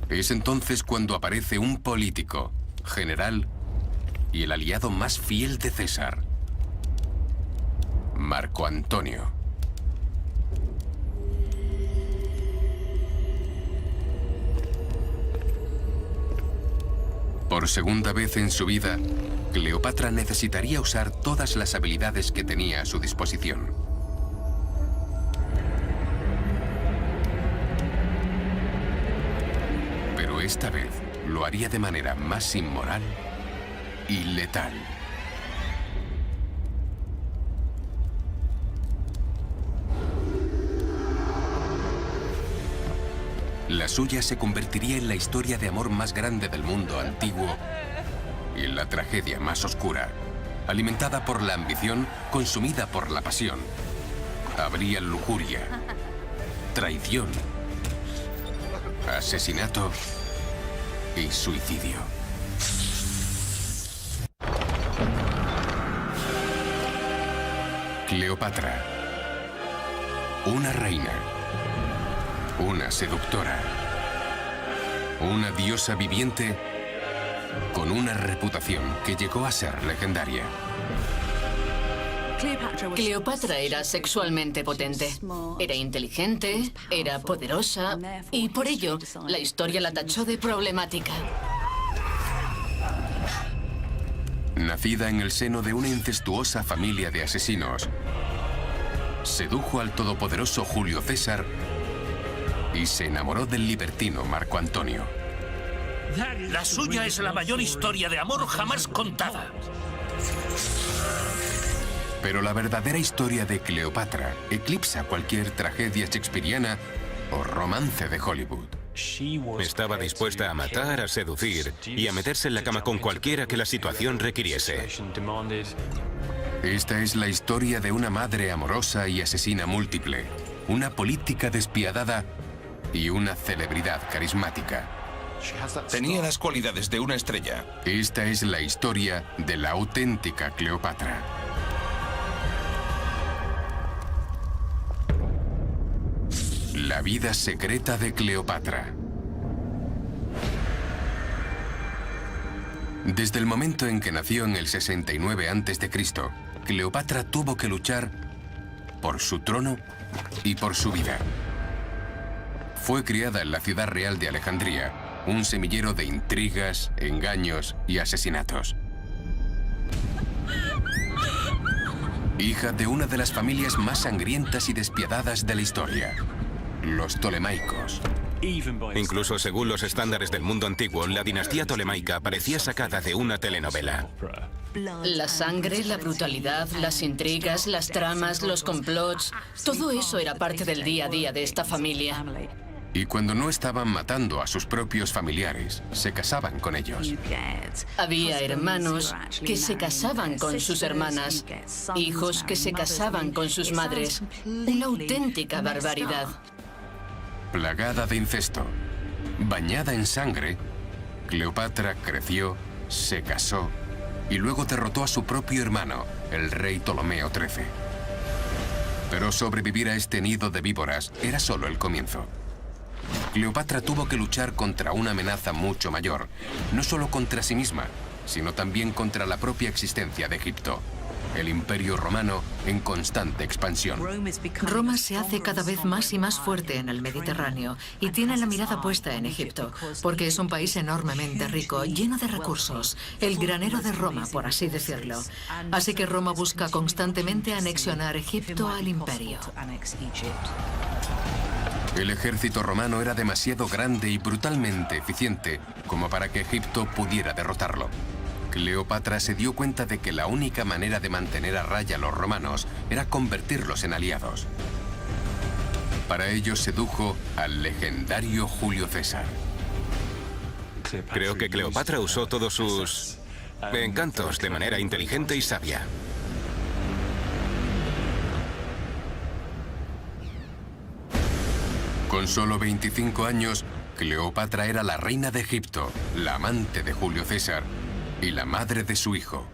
Speaker 2: Es entonces cuando aparece un político, general y el aliado más fiel de César, Marco Antonio. Por segunda vez en su vida, Cleopatra necesitaría usar todas las habilidades que tenía a su disposición. Pero esta vez lo haría de manera más inmoral y letal. La suya se convertiría en la historia de amor más grande del mundo antiguo y en la tragedia más oscura, alimentada por la ambición, consumida por la pasión. Habría lujuria, traición, asesinato y suicidio. Cleopatra, una reina, una seductora, una diosa viviente con una reputación que llegó a ser legendaria.
Speaker 5: Cleopatra era sexualmente potente, era inteligente, era poderosa y por ello la historia la tachó de problemática.
Speaker 2: Nacida en el seno de una incestuosa familia de asesinos, sedujo al todopoderoso Julio César y se enamoró del libertino Marco Antonio.
Speaker 9: La suya es la mayor historia de amor jamás contada.
Speaker 2: Pero la verdadera historia de Cleopatra eclipsa cualquier tragedia shakespeariana o romance de Hollywood.
Speaker 6: Estaba dispuesta a matar, a seducir y a meterse en la cama con cualquiera que la situación requiriese.
Speaker 2: Esta es la historia de una madre amorosa y asesina múltiple, una política despiadada y una celebridad carismática.
Speaker 3: Tenía las cualidades de una estrella.
Speaker 2: Esta es la historia de la auténtica Cleopatra. La vida secreta de Cleopatra. Desde el momento en que nació en el 69 a.C., Cleopatra tuvo que luchar por su trono y por su vida. Fue criada en la ciudad real de Alejandría, un semillero de intrigas, engaños y asesinatos. Hija de una de las familias más sangrientas y despiadadas de la historia, los Ptolemaicos.
Speaker 6: Incluso según los estándares del mundo antiguo, la dinastía tolemaica parecía sacada de una telenovela.
Speaker 5: La sangre, la brutalidad, las intrigas, las tramas, los complots, todo eso era parte del día a día de esta familia.
Speaker 2: Y cuando no estaban matando a sus propios familiares, se casaban con ellos.
Speaker 5: Había hermanos que se casaban con sus hermanas, hijos que se casaban con sus madres. Una auténtica barbaridad.
Speaker 2: Plagada de incesto, bañada en sangre, Cleopatra creció, se casó y luego derrotó a su propio hermano, el rey Ptolomeo XIII. Pero sobrevivir a este nido de víboras era solo el comienzo. Cleopatra tuvo que luchar contra una amenaza mucho mayor, no solo contra sí misma, sino también contra la propia existencia de Egipto, el Imperio Romano en constante expansión.
Speaker 4: Roma se hace cada vez más y más fuerte en el Mediterráneo y tiene la mirada puesta en Egipto, porque es un país enormemente rico, lleno de recursos, el granero de Roma, por así decirlo. Así que Roma busca constantemente anexionar Egipto al imperio.
Speaker 2: El ejército romano era demasiado grande y brutalmente eficiente como para que Egipto pudiera derrotarlo. Cleopatra se dio cuenta de que la única manera de mantener a raya a los romanos era convertirlos en aliados. Para ello sedujo al legendario Julio César.
Speaker 6: Creo que Cleopatra usó todos sus encantos de manera inteligente y sabia.
Speaker 2: Con solo 25 años, Cleopatra era la reina de Egipto, la amante de Julio César y la madre de su hijo.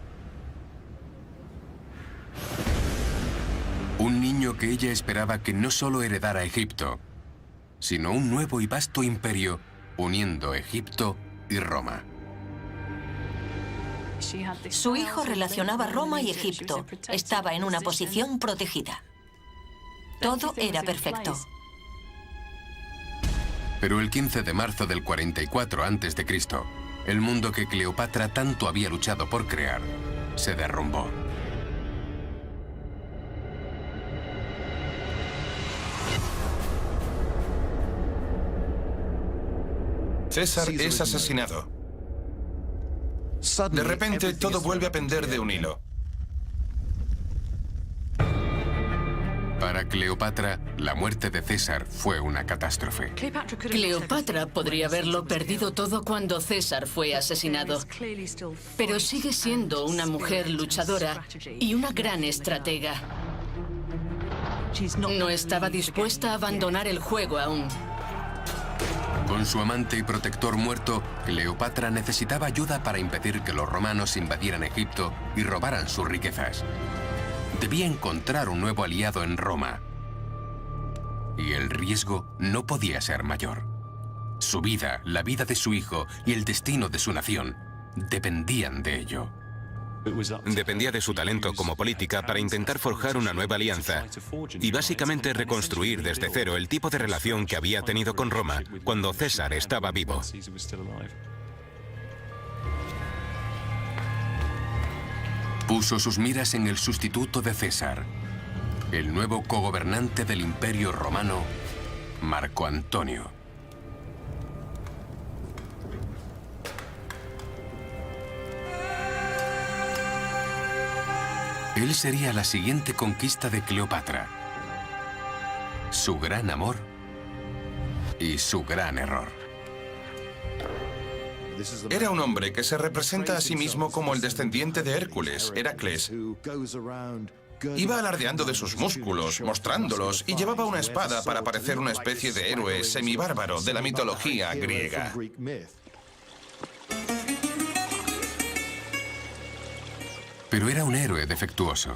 Speaker 2: Un niño que ella esperaba que no solo heredara Egipto, sino un nuevo y vasto imperio uniendo Egipto y Roma.
Speaker 7: Su hijo relacionaba Roma y Egipto. Estaba en una posición protegida. Todo era perfecto.
Speaker 2: Pero el 15 de marzo del 44 a.C., el mundo que Cleopatra tanto había luchado por crear se derrumbó.
Speaker 3: César es asesinado. De repente, todo vuelve a pender de un hilo.
Speaker 2: Para Cleopatra, la muerte de César fue una catástrofe.
Speaker 5: Cleopatra podría haberlo perdido todo cuando César fue asesinado. Pero sigue siendo una mujer luchadora y una gran estratega. No estaba dispuesta a abandonar el juego aún.
Speaker 2: Con su amante y protector muerto, Cleopatra necesitaba ayuda para impedir que los romanos invadieran Egipto y robaran sus riquezas. Debía encontrar un nuevo aliado en Roma. Y el riesgo no podía ser mayor. Su vida, la vida de su hijo y el destino de su nación dependían de ello.
Speaker 6: Dependía de su talento como política para intentar forjar una nueva alianza y básicamente reconstruir desde cero el tipo de relación que había tenido con Roma cuando César estaba vivo.
Speaker 2: Puso sus miras en el sustituto de César, el nuevo cogobernante del Imperio Romano, Marco Antonio. Él sería la siguiente conquista de Cleopatra. Su gran amor y su gran error.
Speaker 3: Era un hombre que se representa a sí mismo como el descendiente de Hércules, Heracles. Iba alardeando de sus músculos, mostrándolos, y llevaba una espada para parecer una especie de héroe semibárbaro de la mitología griega.
Speaker 2: Pero era un héroe defectuoso.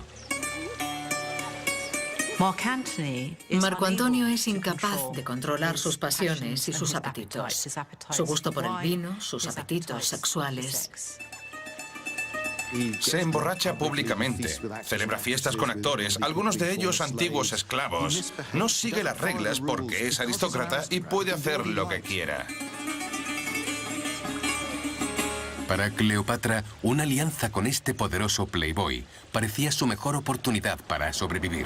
Speaker 4: Marco Antonio es incapaz de controlar sus pasiones y sus apetitos. Su gusto por el vino, sus apetitos sexuales.
Speaker 3: Se emborracha públicamente, celebra fiestas con actores, algunos de ellos antiguos esclavos. No sigue las reglas porque es aristócrata y puede hacer lo que quiera.
Speaker 2: Para Cleopatra, una alianza con este poderoso playboy parecía su mejor oportunidad para sobrevivir.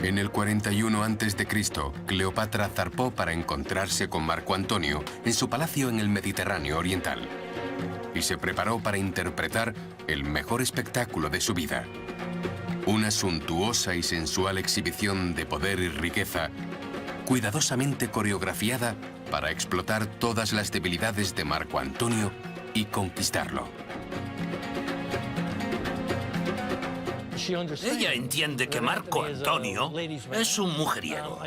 Speaker 2: En el 41 a.C., Cleopatra zarpó para encontrarse con Marco Antonio en su palacio en el Mediterráneo oriental y se preparó para interpretar el mejor espectáculo de su vida. Una suntuosa y sensual exhibición de poder y riqueza, cuidadosamente coreografiada para explotar todas las debilidades de Marco Antonio y conquistarlo.
Speaker 9: Ella entiende que Marco Antonio es un mujeriego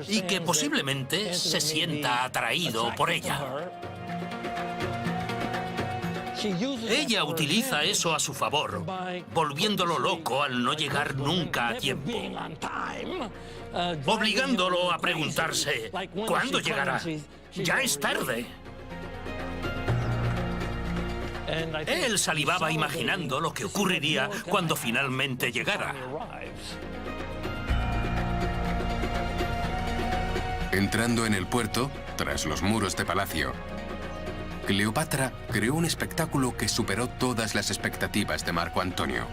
Speaker 9: y que posiblemente se sienta atraído por ella. Ella utiliza eso a su favor, volviéndolo loco al no llegar nunca a tiempo, obligándolo a preguntarse ¿cuándo llegará? Ya es tarde. Él salivaba imaginando lo que ocurriría cuando finalmente llegara.
Speaker 2: Entrando en el puerto, tras los muros de palacio, Cleopatra creó un espectáculo que superó todas las expectativas de Marco Antonio.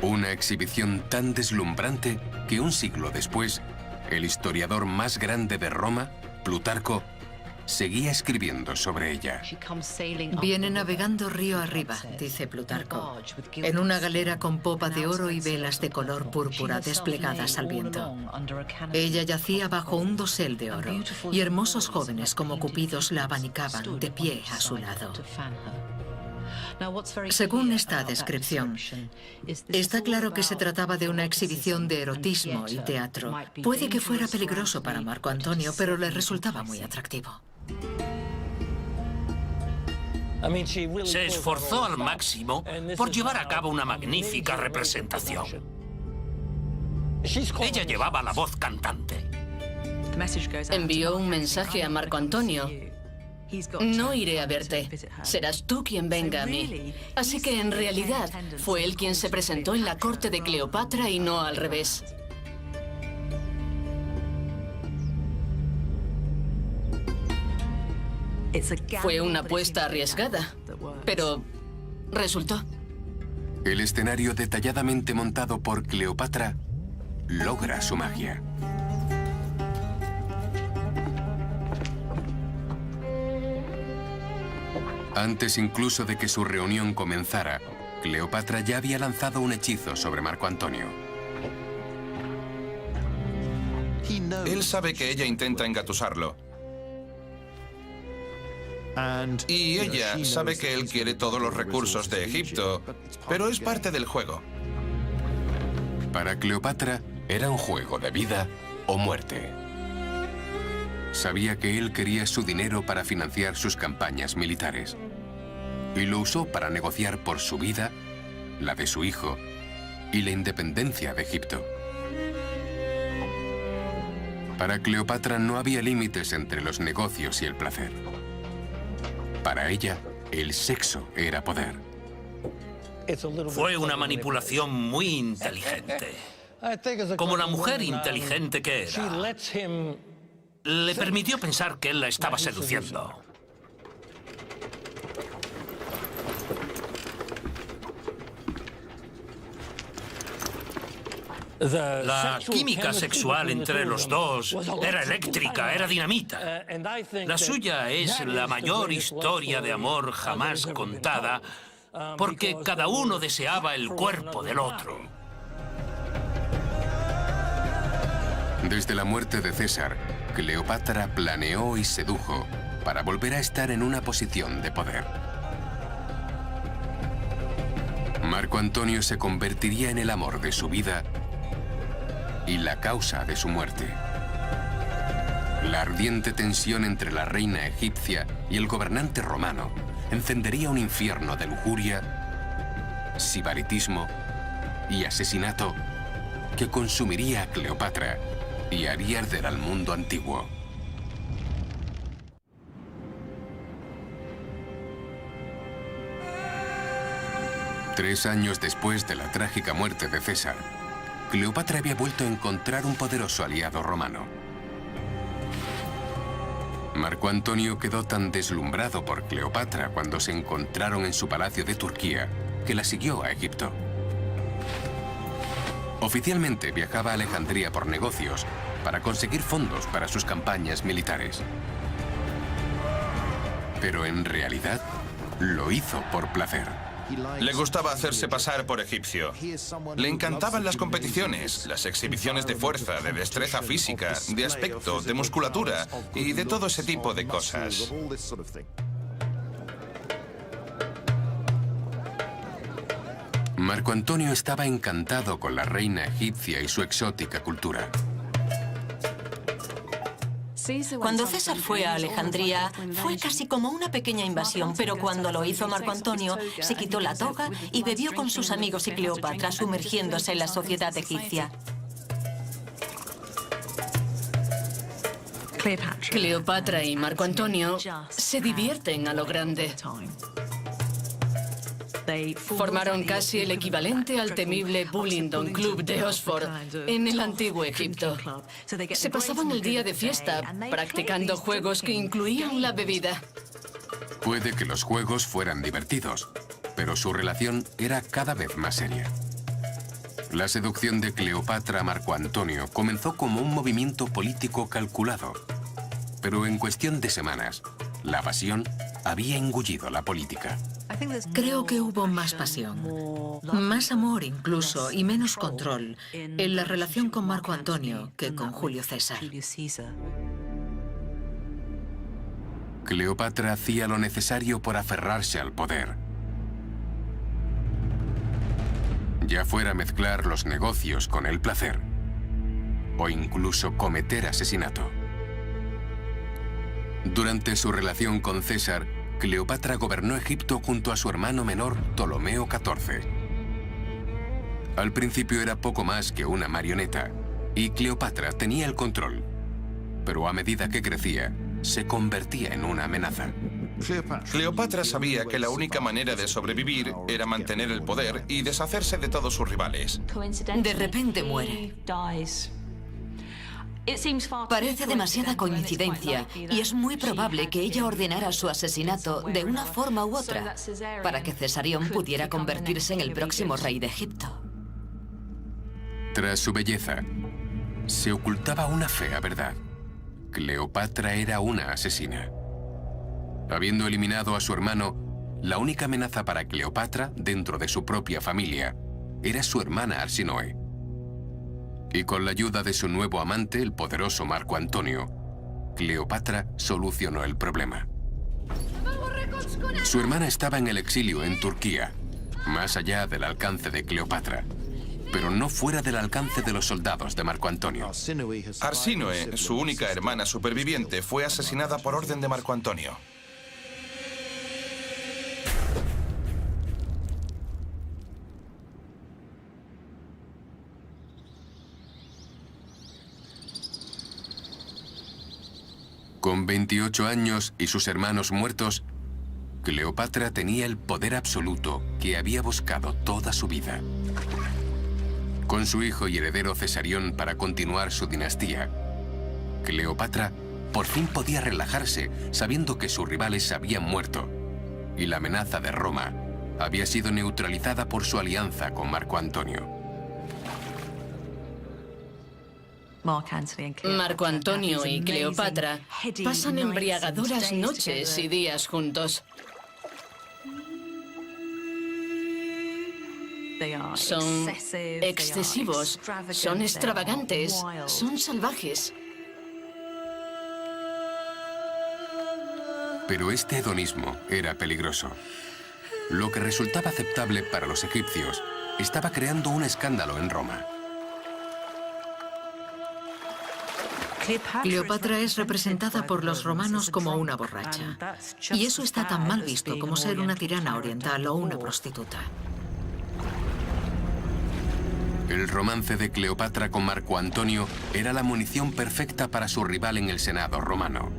Speaker 2: Una exhibición tan deslumbrante que un siglo después, el historiador más grande de Roma, Plutarco, seguía escribiendo sobre ella.
Speaker 4: Viene navegando río arriba, dice Plutarco, en una galera con popa de oro y velas de color púrpura desplegadas al viento. Ella yacía bajo un dosel de oro y hermosos jóvenes como cupidos la abanicaban de pie a su lado. Según esta descripción, está claro que se trataba de una exhibición de erotismo y teatro. Puede que fuera peligroso para Marco Antonio, pero le resultaba muy atractivo.
Speaker 9: Se esforzó al máximo por llevar a cabo una magnífica representación. Ella llevaba la voz cantante.
Speaker 5: Envió un mensaje a Marco Antonio. No iré a verte. Serás tú quien venga a mí. Así que en realidad fue él quien se presentó en la corte de Cleopatra y no al revés. Fue una apuesta arriesgada, pero resultó.
Speaker 2: El escenario detalladamente montado por Cleopatra logra su magia. Antes incluso de que su reunión comenzara, Cleopatra ya había lanzado un hechizo sobre Marco Antonio.
Speaker 3: Él sabe que ella intenta engatusarlo. Y ella sabe que él quiere todos los recursos de Egipto, pero es parte del juego.
Speaker 2: Para Cleopatra era un juego de vida o muerte. Sabía que él quería su dinero para financiar sus campañas militares. Y lo usó para negociar por su vida, la de su hijo y la independencia de Egipto. Para Cleopatra no había límites entre los negocios y el placer. Para ella, el sexo era poder.
Speaker 9: Fue una manipulación muy inteligente. Como la mujer inteligente que era, le permitió pensar que él la estaba seduciendo. La química sexual entre los dos era eléctrica, era dinamita. La suya es la mayor historia de amor jamás contada, porque cada uno deseaba el cuerpo del otro.
Speaker 2: Desde la muerte de César, Cleopatra planeó y sedujo para volver a estar en una posición de poder. Marco Antonio se convertiría en el amor de su vida y la causa de su muerte. La ardiente tensión entre la reina egipcia y el gobernante romano encendería un infierno de lujuria, sibaritismo y asesinato que consumiría a Cleopatra y haría arder al mundo antiguo. Tres años después de la trágica muerte de César, Cleopatra había vuelto a encontrar un poderoso aliado romano. Marco Antonio quedó tan deslumbrado por Cleopatra cuando se encontraron en su palacio de Turquía que la siguió a Egipto. Oficialmente viajaba a Alejandría por negocios para conseguir fondos para sus campañas militares. Pero en realidad lo hizo por placer.
Speaker 3: Le gustaba hacerse pasar por egipcio. Le encantaban las competiciones, las exhibiciones de fuerza, de destreza física, de aspecto, de musculatura y de todo ese tipo de cosas.
Speaker 2: Marco Antonio estaba encantado con la reina egipcia y su exótica cultura.
Speaker 7: Cuando César fue a Alejandría, fue casi como una pequeña invasión, pero cuando lo hizo Marco Antonio, se quitó la toga y bebió con sus amigos y Cleopatra, sumergiéndose en la sociedad egipcia.
Speaker 5: Cleopatra y Marco Antonio se divierten a lo grande. Formaron casi el equivalente al temible Bullingdon Club de Oxford en el antiguo Egipto. Se pasaban el día de fiesta practicando juegos que incluían la bebida.
Speaker 2: Puede que los juegos fueran divertidos, pero su relación era cada vez más seria. La seducción de Cleopatra a Marco Antonio comenzó como un movimiento político calculado, pero en cuestión de semanas, la pasión había engullido la política.
Speaker 4: Creo que hubo más pasión, más amor incluso y menos control en la relación con Marco Antonio que con Julio César.
Speaker 2: Cleopatra hacía lo necesario por aferrarse al poder. Ya fuera mezclar los negocios con el placer, o incluso cometer asesinato. Durante su relación con César, Cleopatra gobernó Egipto junto a su hermano menor, Ptolomeo XIV. Al principio era poco más que una marioneta, y Cleopatra tenía el control. Pero a medida que crecía, se convertía en una amenaza.
Speaker 3: Cleopatra sabía que la única manera de sobrevivir era mantener el poder y deshacerse de todos sus rivales.
Speaker 10: De repente muere. Parece demasiada coincidencia y es muy probable que ella ordenara su asesinato de una forma u otra para que Cesarión pudiera convertirse en el próximo rey de Egipto.
Speaker 2: Tras su belleza, se ocultaba una fea verdad. Cleopatra era una asesina. Habiendo eliminado a su hermano, la única amenaza para Cleopatra dentro de su propia familia era su hermana Arsinoe. Y con la ayuda de su nuevo amante, el poderoso Marco Antonio, Cleopatra solucionó el problema. Su hermana estaba en el exilio en Turquía, más allá del alcance de Cleopatra, pero no fuera del alcance de los soldados de Marco Antonio.
Speaker 3: Arsinoe, su única hermana superviviente, fue asesinada por orden de Marco Antonio.
Speaker 2: Con 28 años y sus hermanos muertos, Cleopatra tenía el poder absoluto que había buscado toda su vida. Con su hijo y heredero Cesarión para continuar su dinastía, Cleopatra por fin podía relajarse sabiendo que sus rivales habían muerto y la amenaza de Roma había sido neutralizada por su alianza con Marco Antonio.
Speaker 5: Marco Antonio y Cleopatra pasan embriagadoras noches y días juntos. Son excesivos, son extravagantes, son salvajes.
Speaker 2: Pero este hedonismo era peligroso. Lo que resultaba aceptable para los egipcios estaba creando un escándalo en Roma.
Speaker 4: Cleopatra es representada por los romanos como una borracha. Y eso está tan mal visto como ser una tirana oriental o una prostituta.
Speaker 2: El romance de Cleopatra con Marco Antonio era la munición perfecta para su rival en el Senado romano,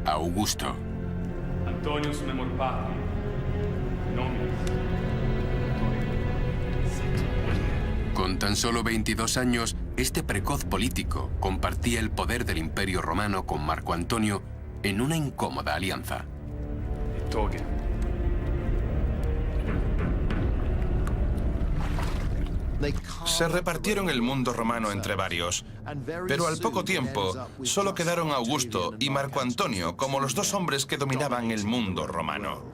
Speaker 2: Augusto. Con tan solo 22 años, este precoz político compartía el poder del Imperio Romano con Marco Antonio en una incómoda alianza.
Speaker 3: Se repartieron el mundo romano entre varios, pero al poco tiempo solo quedaron Augusto y Marco Antonio como los dos hombres que dominaban el mundo romano.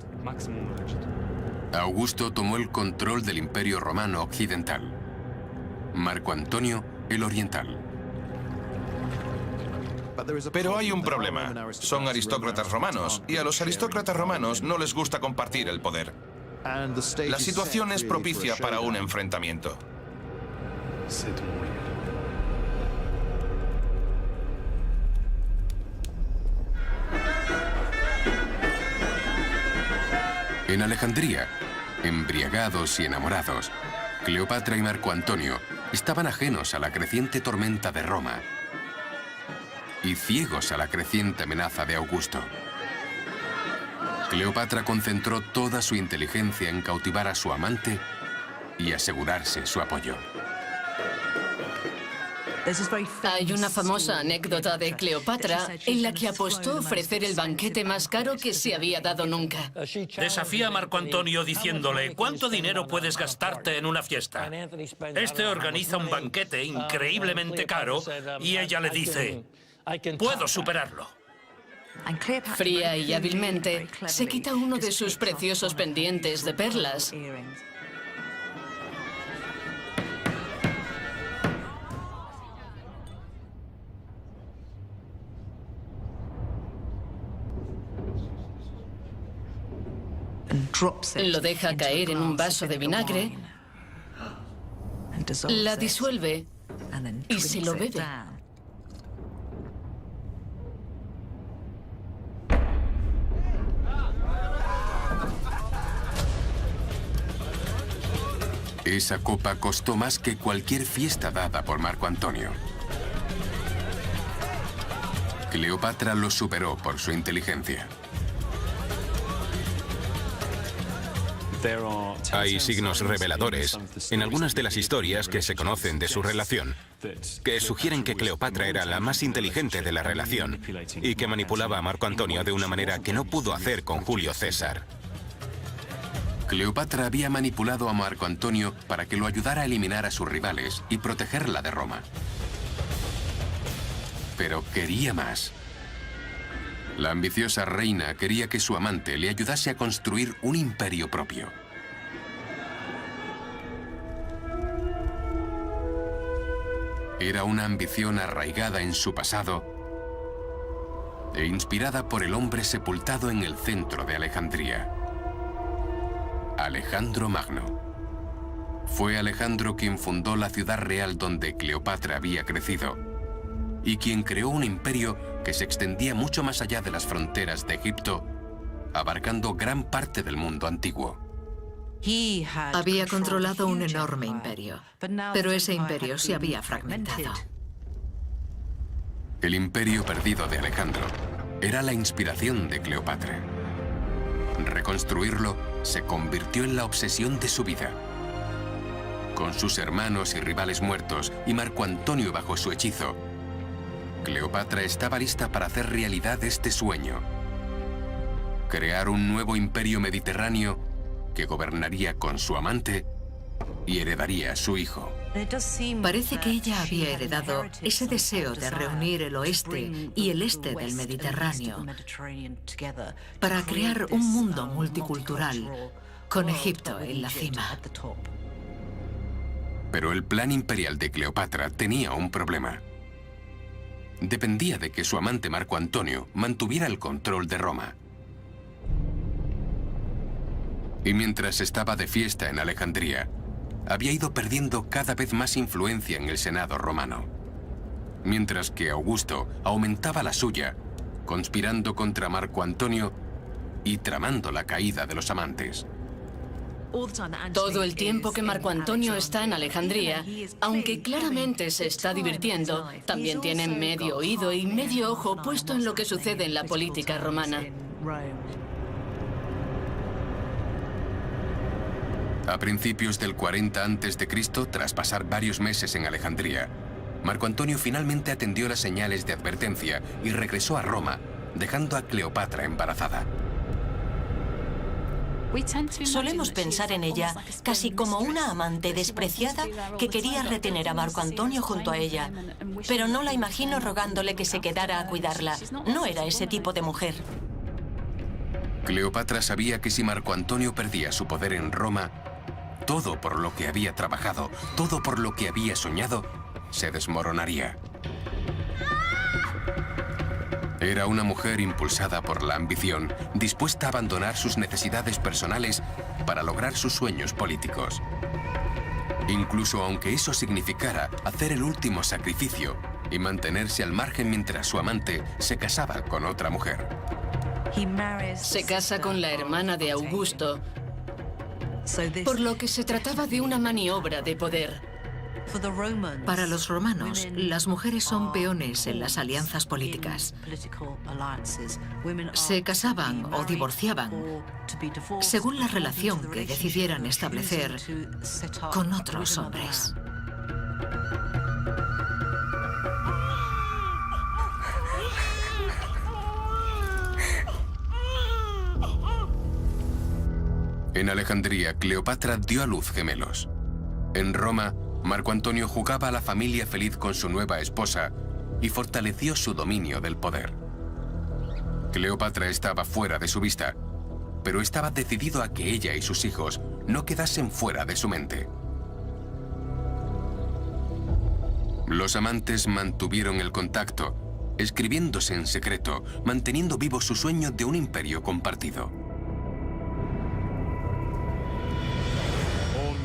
Speaker 2: Augusto tomó el control del Imperio Romano Occidental, Marco Antonio el Oriental.
Speaker 3: Pero hay un problema. Son aristócratas romanos, y a los aristócratas romanos no les gusta compartir el poder. La situación es propicia para un enfrentamiento.
Speaker 2: En Alejandría, embriagados y enamorados, Cleopatra y Marco Antonio estaban ajenos a la creciente tormenta de Roma y ciegos a la creciente amenaza de Augusto. Cleopatra concentró toda su inteligencia en cautivar a su amante y asegurarse su apoyo.
Speaker 5: Hay una famosa anécdota de Cleopatra en la que apostó a ofrecer el banquete más caro que se había dado nunca.
Speaker 9: Desafía a Marco Antonio diciéndole: ¿cuánto dinero puedes gastarte en una fiesta? Este organiza un banquete increíblemente caro y ella le dice: puedo superarlo.
Speaker 5: Fría y hábilmente, se quita uno de sus preciosos pendientes de perlas. Lo deja caer en un vaso de vinagre, la disuelve y se lo bebe.
Speaker 2: Esa copa costó más que cualquier fiesta dada por Marco Antonio. Cleopatra lo superó por su inteligencia.
Speaker 6: Hay signos reveladores en algunas de las historias que se conocen de su relación, que sugieren que Cleopatra era la más inteligente de la relación y que manipulaba a Marco Antonio de una manera que no pudo hacer con Julio César.
Speaker 2: Cleopatra había manipulado a Marco Antonio para que lo ayudara a eliminar a sus rivales y protegerla de Roma. Pero quería más. La ambiciosa reina quería que su amante le ayudase a construir un imperio propio. Era una ambición arraigada en su pasado e inspirada por el hombre sepultado en el centro de Alejandría, Alejandro Magno. Fue Alejandro quien fundó la ciudad real donde Cleopatra había crecido y quien creó un imperio que se extendía mucho más allá de las fronteras de Egipto, abarcando gran parte del mundo antiguo.
Speaker 4: Había controlado un enorme imperio, pero ese imperio se había fragmentado.
Speaker 2: El imperio perdido de Alejandro era la inspiración de Cleopatra. Reconstruirlo se convirtió en la obsesión de su vida. Con sus hermanos y rivales muertos y Marco Antonio bajo su hechizo, Cleopatra estaba lista para hacer realidad este sueño: crear un nuevo imperio mediterráneo que gobernaría con su amante y heredaría a su hijo.
Speaker 4: Parece que ella había heredado ese deseo de reunir el oeste y el este del Mediterráneo para crear un mundo multicultural, con Egipto en la cima.
Speaker 2: Pero el plan imperial de Cleopatra tenía un problema. Dependía de que su amante Marco Antonio mantuviera el control de Roma. Y mientras estaba de fiesta en Alejandría, había ido perdiendo cada vez más influencia en el Senado romano. Mientras que Augusto aumentaba la suya, conspirando contra Marco Antonio y tramando la caída de los amantes.
Speaker 5: Todo el tiempo que Marco Antonio está en Alejandría, aunque claramente se está divirtiendo, también tiene medio oído y medio ojo puesto en lo que sucede en la política romana.
Speaker 2: A principios del 40 a.C., tras pasar varios meses en Alejandría, Marco Antonio finalmente atendió las señales de advertencia y regresó a Roma, dejando a Cleopatra embarazada.
Speaker 7: Solemos pensar en ella casi como una amante despreciada que quería retener a Marco Antonio junto a ella. Pero no la imagino rogándole que se quedara a cuidarla. No era ese tipo de mujer.
Speaker 2: Cleopatra sabía que si Marco Antonio perdía su poder en Roma, todo por lo que había trabajado, todo por lo que había soñado, se desmoronaría. Era una mujer impulsada por la ambición, dispuesta a abandonar sus necesidades personales para lograr sus sueños políticos. Incluso aunque eso significara hacer el último sacrificio y mantenerse al margen mientras su amante se casaba con otra mujer.
Speaker 5: Se casa con la hermana de Augusto, por lo que se trataba de una maniobra de poder.
Speaker 4: Para los romanos, las mujeres son peones en las alianzas políticas. Se casaban o divorciaban según la relación que decidieran establecer con otros hombres.
Speaker 2: En Alejandría, Cleopatra dio a luz gemelos. En Roma, Marco Antonio jugaba a la familia feliz con su nueva esposa y fortaleció su dominio del poder. Cleopatra estaba fuera de su vista, pero estaba decidido a que ella y sus hijos no quedasen fuera de su mente. Los amantes mantuvieron el contacto, escribiéndose en secreto, manteniendo vivo su sueño de un imperio compartido.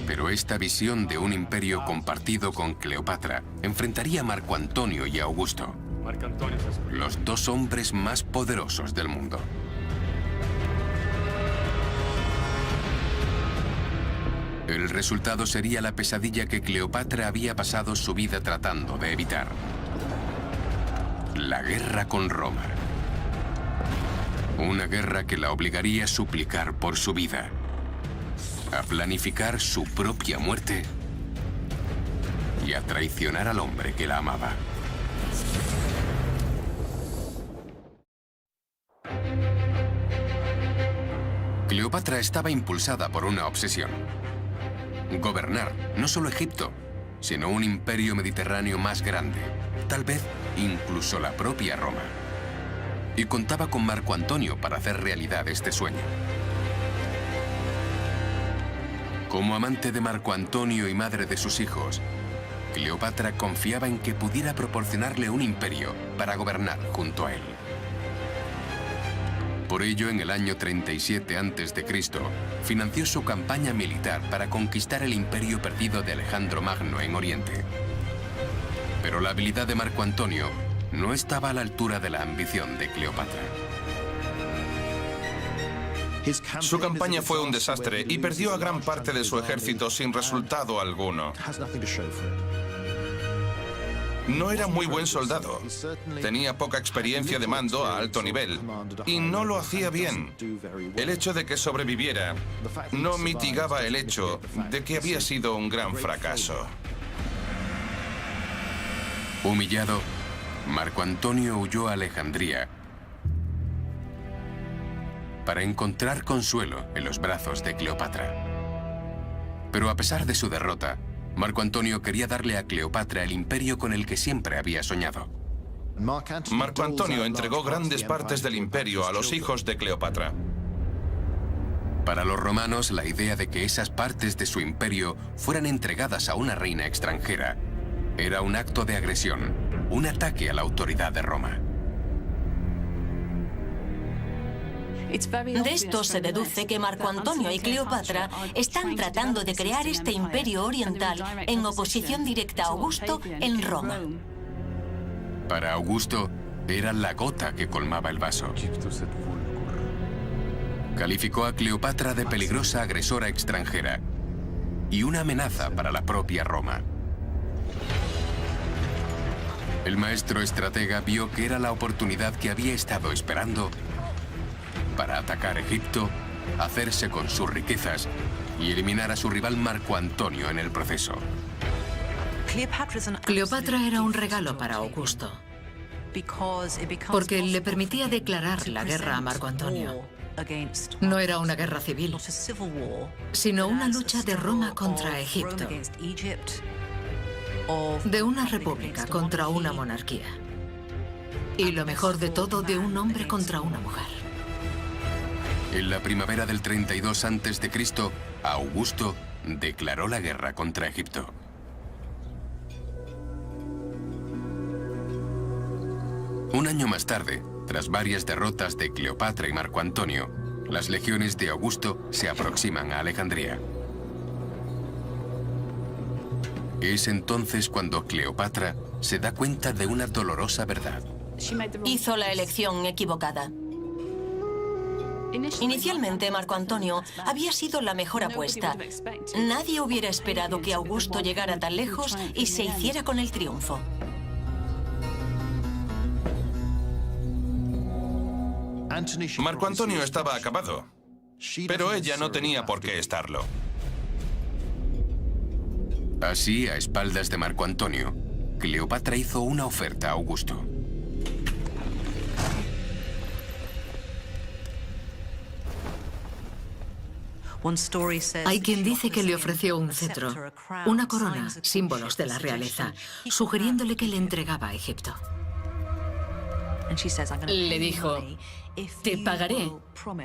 Speaker 2: Pero esta visión de un imperio compartido con Cleopatra enfrentaría a Marco Antonio y a Augusto, los dos hombres más poderosos del mundo. El resultado sería la pesadilla que Cleopatra había pasado su vida tratando de evitar: la guerra con Roma. Una guerra que la obligaría a suplicar por su vida, a planificar su propia muerte y a traicionar al hombre que la amaba. Cleopatra estaba impulsada por una obsesión: gobernar no solo Egipto, sino un imperio mediterráneo más grande, tal vez incluso la propia Roma. Y contaba con Marco Antonio para hacer realidad este sueño. Como amante de Marco Antonio y madre de sus hijos, Cleopatra confiaba en que pudiera proporcionarle un imperio para gobernar junto a él. Por ello, en el año 37 a.C., financió su campaña militar para conquistar el imperio perdido de Alejandro Magno en Oriente. Pero la habilidad de Marco Antonio no estaba a la altura de la ambición de Cleopatra.
Speaker 3: Su campaña fue un desastre y perdió a gran parte de su ejército sin resultado alguno. No era muy buen soldado. Tenía poca experiencia de mando a alto nivel y no lo hacía bien. El hecho de que sobreviviera no mitigaba el hecho de que había sido un gran fracaso.
Speaker 2: Humillado, Marco Antonio huyó a Alejandría para encontrar consuelo en los brazos de Cleopatra. Pero a pesar de su derrota, Marco Antonio quería darle a Cleopatra el imperio con el que siempre había soñado.
Speaker 3: Marco Antonio entregó grandes partes del imperio a los hijos de Cleopatra.
Speaker 2: Para los romanos, la idea de que esas partes de su imperio fueran entregadas a una reina extranjera era un acto de agresión, un ataque a la autoridad de Roma.
Speaker 7: De esto se deduce que Marco Antonio y Cleopatra están tratando de crear este imperio oriental en oposición directa a Augusto en Roma.
Speaker 2: Para Augusto, era la gota que colmaba el vaso. Calificó a Cleopatra de peligrosa agresora extranjera y una amenaza para la propia Roma. El maestro estratega vio que era la oportunidad que había estado esperando para atacar Egipto, hacerse con sus riquezas y eliminar a su rival Marco Antonio en el proceso.
Speaker 4: Cleopatra era un regalo para Augusto, porque le permitía declarar la guerra a Marco Antonio. No era una guerra civil, sino una lucha de Roma contra Egipto, de una república contra una monarquía, y lo mejor de todo, de un hombre contra una mujer.
Speaker 2: En la primavera del 32 a.C., Augusto declaró la guerra contra Egipto. Un año más tarde, tras varias derrotas de Cleopatra y Marco Antonio, las legiones de Augusto se aproximan a Alejandría. Es entonces cuando Cleopatra se da cuenta de una dolorosa verdad.
Speaker 7: Hizo la elección equivocada. Inicialmente, Marco Antonio había sido la mejor apuesta. Nadie hubiera esperado que Augusto llegara tan lejos y se hiciera con el triunfo.
Speaker 3: Marco Antonio estaba acabado, pero ella no tenía por qué estarlo.
Speaker 2: Así, a espaldas de Marco Antonio, Cleopatra hizo una oferta a Augusto.
Speaker 4: Hay quien dice que le ofreció un cetro, una corona, símbolos de la realeza, sugiriéndole que le entregaba a Egipto.
Speaker 5: Le dijo: te pagaré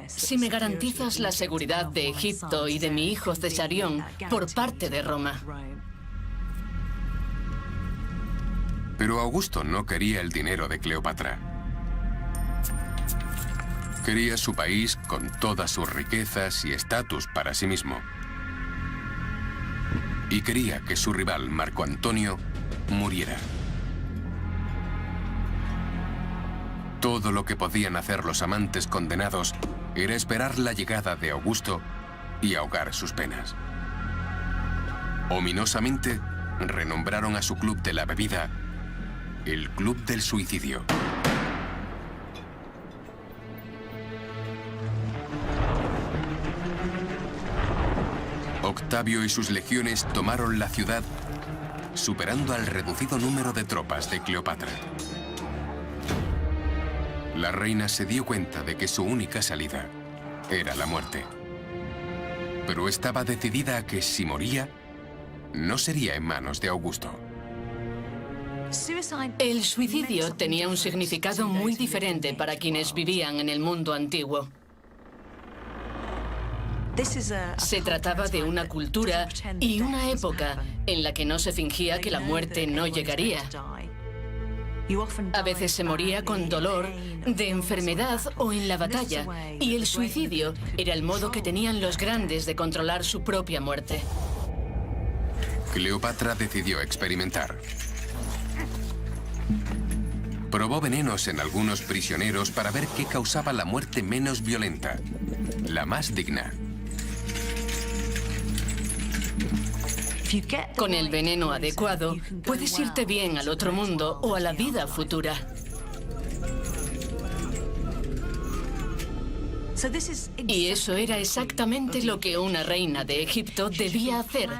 Speaker 5: si me garantizas la seguridad de Egipto y de mi hijo Cesarión por parte de Roma.
Speaker 2: Pero Augusto no quería el dinero de Cleopatra. Quería su país con todas sus riquezas y estatus para sí mismo. Y quería que su rival, Marco Antonio, muriera. Todo lo que podían hacer los amantes condenados era esperar la llegada de Augusto y ahogar sus penas. Ominosamente, renombraron a su club de la bebida el Club del Suicidio. Octavio y sus legiones tomaron la ciudad, superando al reducido número de tropas de Cleopatra. La reina se dio cuenta de que su única salida era la muerte. Pero estaba decidida a que si moría, no sería en manos de Augusto.
Speaker 5: El suicidio tenía un significado muy diferente para quienes vivían en el mundo antiguo. Se trataba de una cultura y una época en la que no se fingía que la muerte no llegaría. A veces se moría con dolor, de enfermedad o en la batalla, y el suicidio era el modo que tenían los grandes de controlar su propia muerte.
Speaker 2: Cleopatra decidió experimentar. Probó venenos en algunos prisioneros para ver qué causaba la muerte menos violenta, la más digna.
Speaker 5: Con el veneno adecuado, puedes irte bien al otro mundo o a la vida futura. Y eso era exactamente lo que una reina de Egipto debía hacer: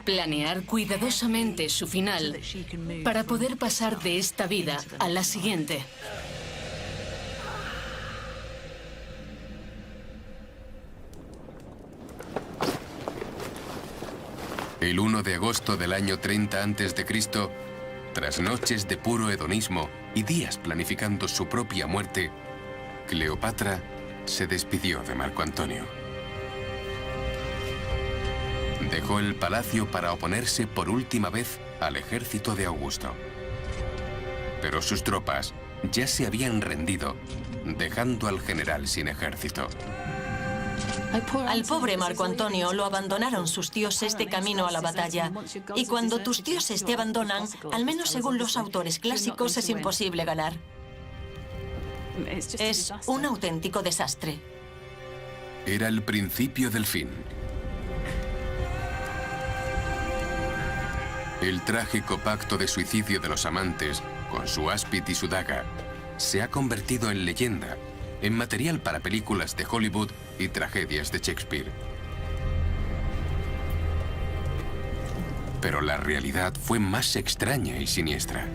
Speaker 5: planear cuidadosamente su final para poder pasar de esta vida a la siguiente.
Speaker 2: El 1 de agosto del año 30 a.C., tras noches de puro hedonismo y días planificando su propia muerte, Cleopatra se despidió de Marco Antonio. Dejó el palacio para oponerse por última vez al ejército de Augusto. Pero sus tropas ya se habían rendido, dejando al general sin ejército.
Speaker 7: Al pobre Marco Antonio lo abandonaron sus dioses de camino a la batalla. Y cuando tus dioses te abandonan, al menos según los autores clásicos, es imposible ganar. Es un auténtico desastre.
Speaker 2: Era el principio del fin. El trágico pacto de suicidio de los amantes, con su áspid y su daga, se ha convertido en leyenda, en material para películas de Hollywood y tragedias de Shakespeare. Pero la realidad fue más extraña y siniestra.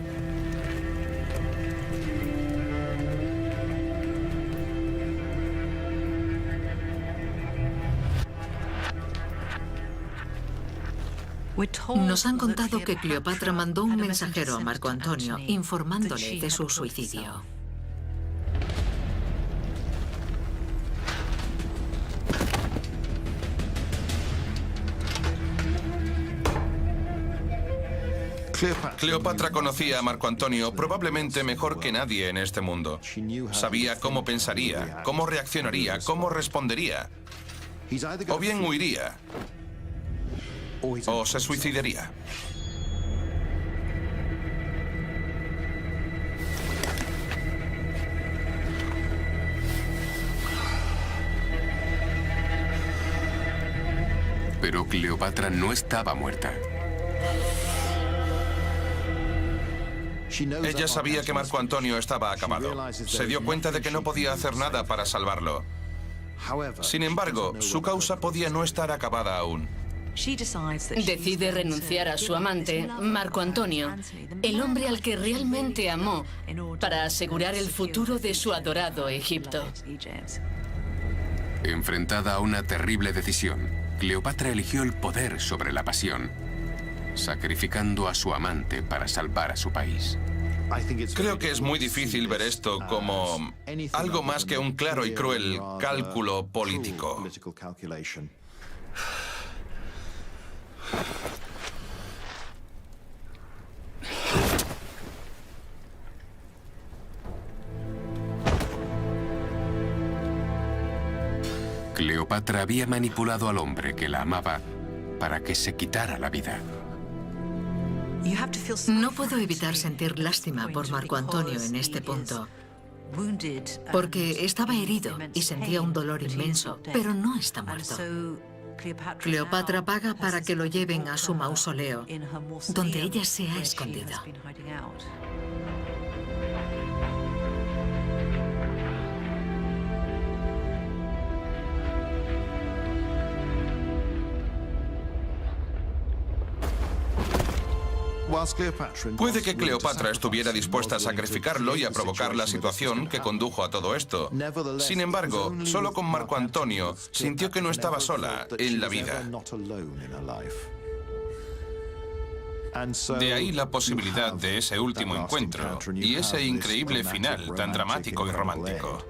Speaker 4: Nos han contado que Cleopatra mandó un mensajero a Marco Antonio informándole de su suicidio.
Speaker 3: Cleopatra conocía a Marco Antonio probablemente mejor que nadie en este mundo. Sabía cómo pensaría, cómo reaccionaría, cómo respondería. O bien huiría, o se suicidaría.
Speaker 2: Pero Cleopatra no estaba muerta.
Speaker 3: Ella sabía que Marco Antonio estaba acabado. Se dio cuenta de que no podía hacer nada para salvarlo. Sin embargo, su causa podía no estar acabada aún.
Speaker 5: Decide renunciar a su amante, Marco Antonio, el hombre al que realmente amó, para asegurar el futuro de su adorado Egipto.
Speaker 2: Enfrentada a una terrible decisión, Cleopatra eligió el poder sobre la pasión, sacrificando a su amante para salvar a su país.
Speaker 3: Creo que es muy difícil ver esto como algo más que un claro y cruel cálculo político.
Speaker 2: Cleopatra había manipulado al hombre que la amaba para que se quitara la vida.
Speaker 4: No puedo evitar sentir lástima por Marco Antonio en este punto, porque estaba herido y sentía un dolor inmenso, pero no está muerto. Cleopatra paga para que lo lleven a su mausoleo, donde ella se ha escondido.
Speaker 3: Puede que Cleopatra estuviera dispuesta a sacrificarlo y a provocar la situación que condujo a todo esto. Sin embargo, solo con Marco Antonio sintió que no estaba sola en la vida. De ahí la posibilidad de ese último encuentro y ese increíble final tan dramático y romántico.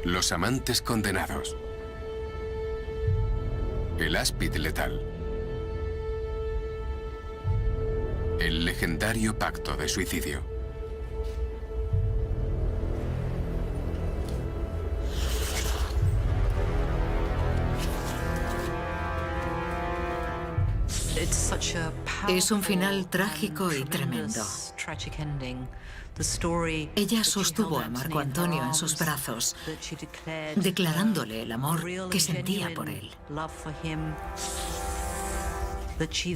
Speaker 2: Los amantes condenados. El áspid letal. El legendario pacto de suicidio.
Speaker 4: Es un final trágico y tremendo. Ella sostuvo a Marco Antonio en sus brazos, declarándole el amor que sentía por él.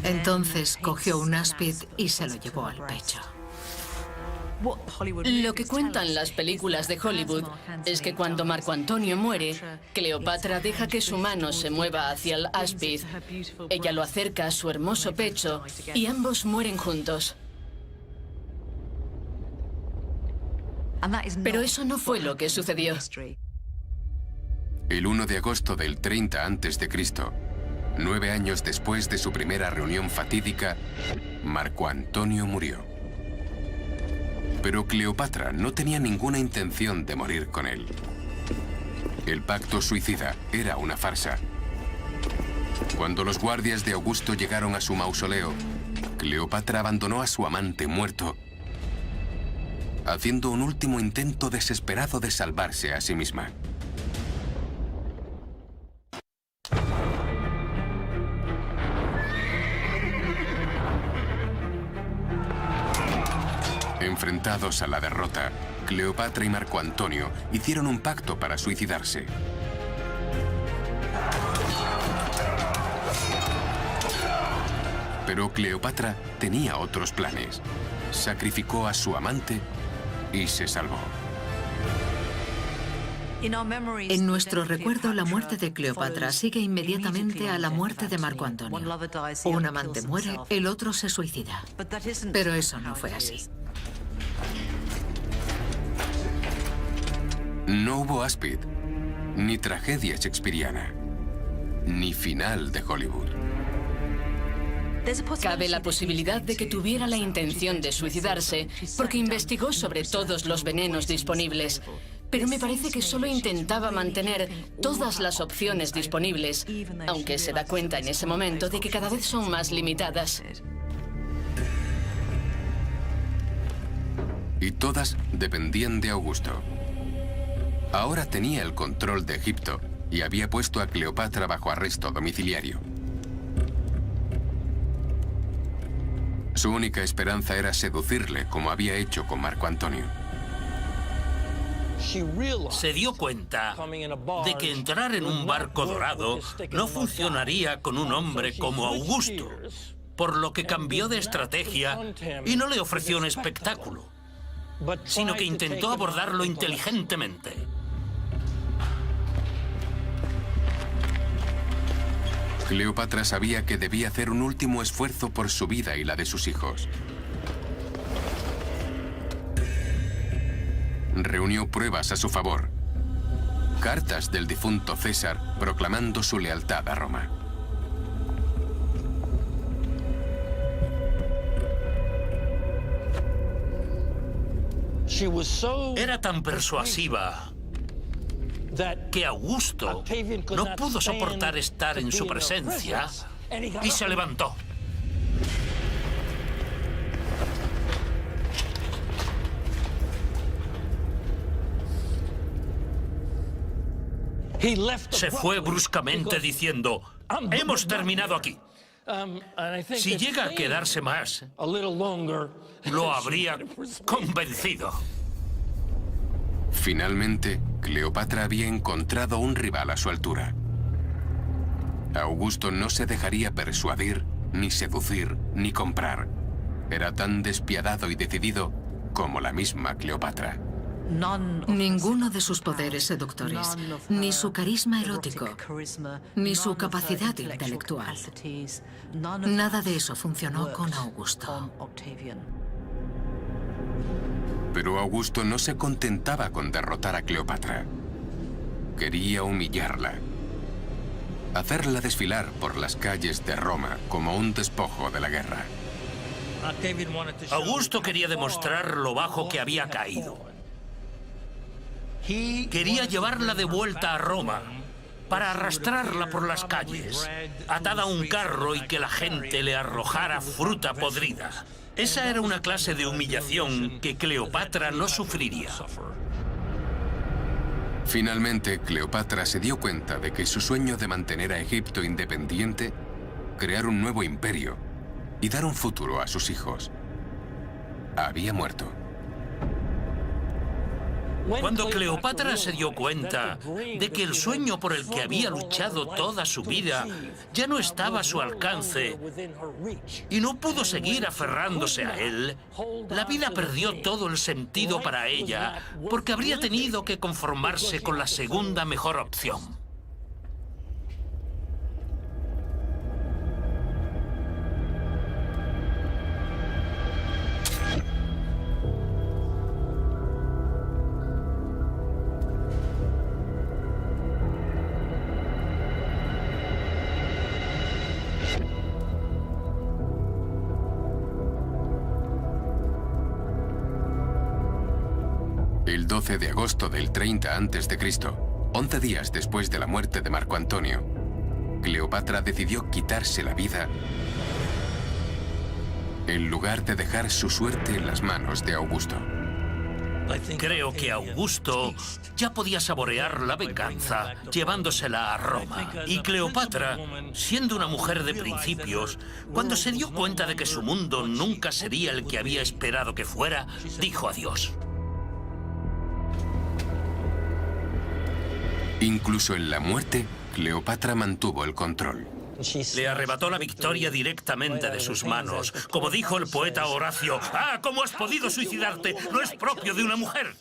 Speaker 4: Entonces cogió un áspid y se lo llevó al pecho.
Speaker 5: Lo que cuentan las películas de Hollywood es que cuando Marco Antonio muere, Cleopatra deja que su mano se mueva hacia el áspid. Ella lo acerca a su hermoso pecho y ambos mueren juntos. Pero eso no fue lo que sucedió.
Speaker 2: El 1 de agosto del 30 a.C., 9 años después de su primera reunión fatídica, Marco Antonio murió. Pero Cleopatra no tenía ninguna intención de morir con él. El pacto suicida era una farsa. Cuando los guardias de Augusto llegaron a su mausoleo, Cleopatra abandonó a su amante muerto, haciendo un último intento desesperado de salvarse a sí misma. Enfrentados a la derrota, Cleopatra y Marco Antonio hicieron un pacto para suicidarse. Pero Cleopatra tenía otros planes. Sacrificó a su amante y se salvó.
Speaker 4: En nuestro recuerdo, la muerte de Cleopatra sigue inmediatamente a la muerte de Marco Antonio. Un amante muere, el otro se suicida. Pero eso no fue así.
Speaker 2: No hubo áspid, ni tragedia shakespeariana, ni final de Hollywood.
Speaker 5: Cabe la posibilidad de que tuviera la intención de suicidarse porque investigó sobre todos los venenos disponibles. Pero me parece que solo intentaba mantener todas las opciones disponibles, aunque se da cuenta en ese momento de que cada vez son más limitadas.
Speaker 2: Y todas dependían de Augusto. Ahora tenía el control de Egipto y había puesto a Cleopatra bajo arresto domiciliario. Su única esperanza era seducirle, como había hecho con Marco Antonio.
Speaker 9: Se dio cuenta de que entrar en un barco dorado no funcionaría con un hombre como Augusto, por lo que cambió de estrategia y no le ofreció un espectáculo, sino que intentó abordarlo inteligentemente.
Speaker 2: Cleopatra sabía que debía hacer un último esfuerzo por su vida y la de sus hijos. Reunió pruebas a su favor. Cartas del difunto César proclamando su lealtad a Roma.
Speaker 9: Era tan persuasiva que Augusto no pudo soportar estar en su presencia y se levantó. Se fue bruscamente diciendo: hemos terminado aquí. Si llega a quedarse más, lo habría convencido.
Speaker 2: Finalmente, Cleopatra había encontrado un rival a su altura. Augusto no se dejaría persuadir, ni seducir, ni comprar. Era tan despiadado y decidido como la misma Cleopatra.
Speaker 4: Ninguno de sus poderes seductores, ni su carisma erótico, ni su capacidad intelectual. Nada de eso funcionó con Augusto.
Speaker 2: Pero Augusto no se contentaba con derrotar a Cleopatra. Quería humillarla. Hacerla desfilar por las calles de Roma como un despojo de la guerra.
Speaker 9: Augusto quería demostrar lo bajo que había caído. Quería llevarla de vuelta a Roma para arrastrarla por las calles, atada a un carro y que la gente le arrojara fruta podrida. Esa era una clase de humillación que Cleopatra no sufriría.
Speaker 2: Finalmente, Cleopatra se dio cuenta de que su sueño de mantener a Egipto independiente, crear un nuevo imperio y dar un futuro a sus hijos, había muerto.
Speaker 9: Cuando Cleopatra se dio cuenta de que el sueño por el que había luchado toda su vida ya no estaba a su alcance y no pudo seguir aferrándose a él, la vida perdió todo el sentido para ella porque habría tenido que conformarse con la segunda mejor opción.
Speaker 2: El 12 de agosto del 30 a.C., 11 días después de la muerte de Marco Antonio, Cleopatra decidió quitarse la vida en lugar de dejar su suerte en las manos de Augusto.
Speaker 9: Creo que Augusto ya podía saborear la venganza llevándosela a Roma. Y Cleopatra, siendo una mujer de principios, cuando se dio cuenta de que su mundo nunca sería el que había esperado que fuera, dijo adiós.
Speaker 2: Incluso en la muerte, Cleopatra mantuvo el control.
Speaker 9: Le arrebató la victoria directamente de sus manos. Como dijo el poeta Horacio, ¡ah, cómo has podido suicidarte! No es propio de una mujer.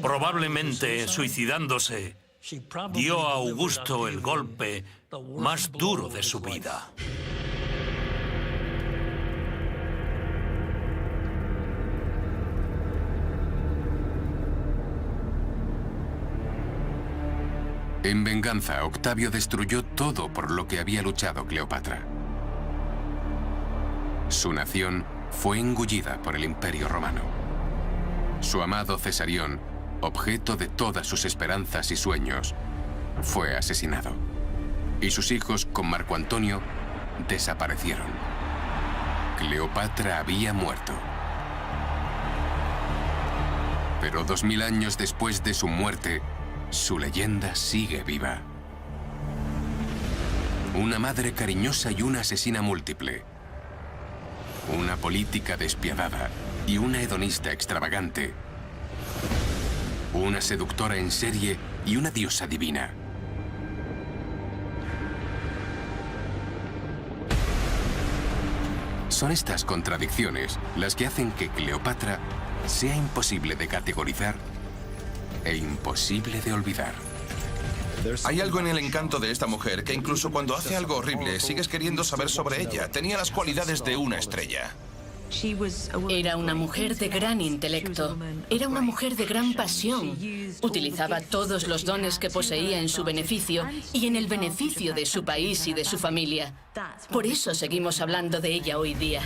Speaker 9: Probablemente, suicidándose, dio a Augusto el golpe más duro de su vida.
Speaker 2: En venganza, Octavio destruyó todo por lo que había luchado Cleopatra. Su nación fue engullida por el Imperio Romano. Su amado Cesarión, objeto de todas sus esperanzas y sueños, fue asesinado. Y sus hijos, con Marco Antonio, desaparecieron. Cleopatra había muerto. Pero 2000 años después de su muerte, su leyenda sigue viva. Una madre cariñosa y una asesina múltiple. Una política despiadada y una hedonista extravagante. Una seductora en serie y una diosa divina. Son estas contradicciones las que hacen que Cleopatra sea imposible de categorizar e imposible de olvidar.
Speaker 3: Hay algo en el encanto de esta mujer que incluso cuando hace algo horrible sigues queriendo saber sobre ella. Tenía las cualidades de una estrella.
Speaker 5: Era una mujer de gran intelecto. Era una mujer de gran pasión. Utilizaba todos los dones que poseía en su beneficio y en el beneficio de su país y de su familia. Por eso seguimos hablando de ella hoy día.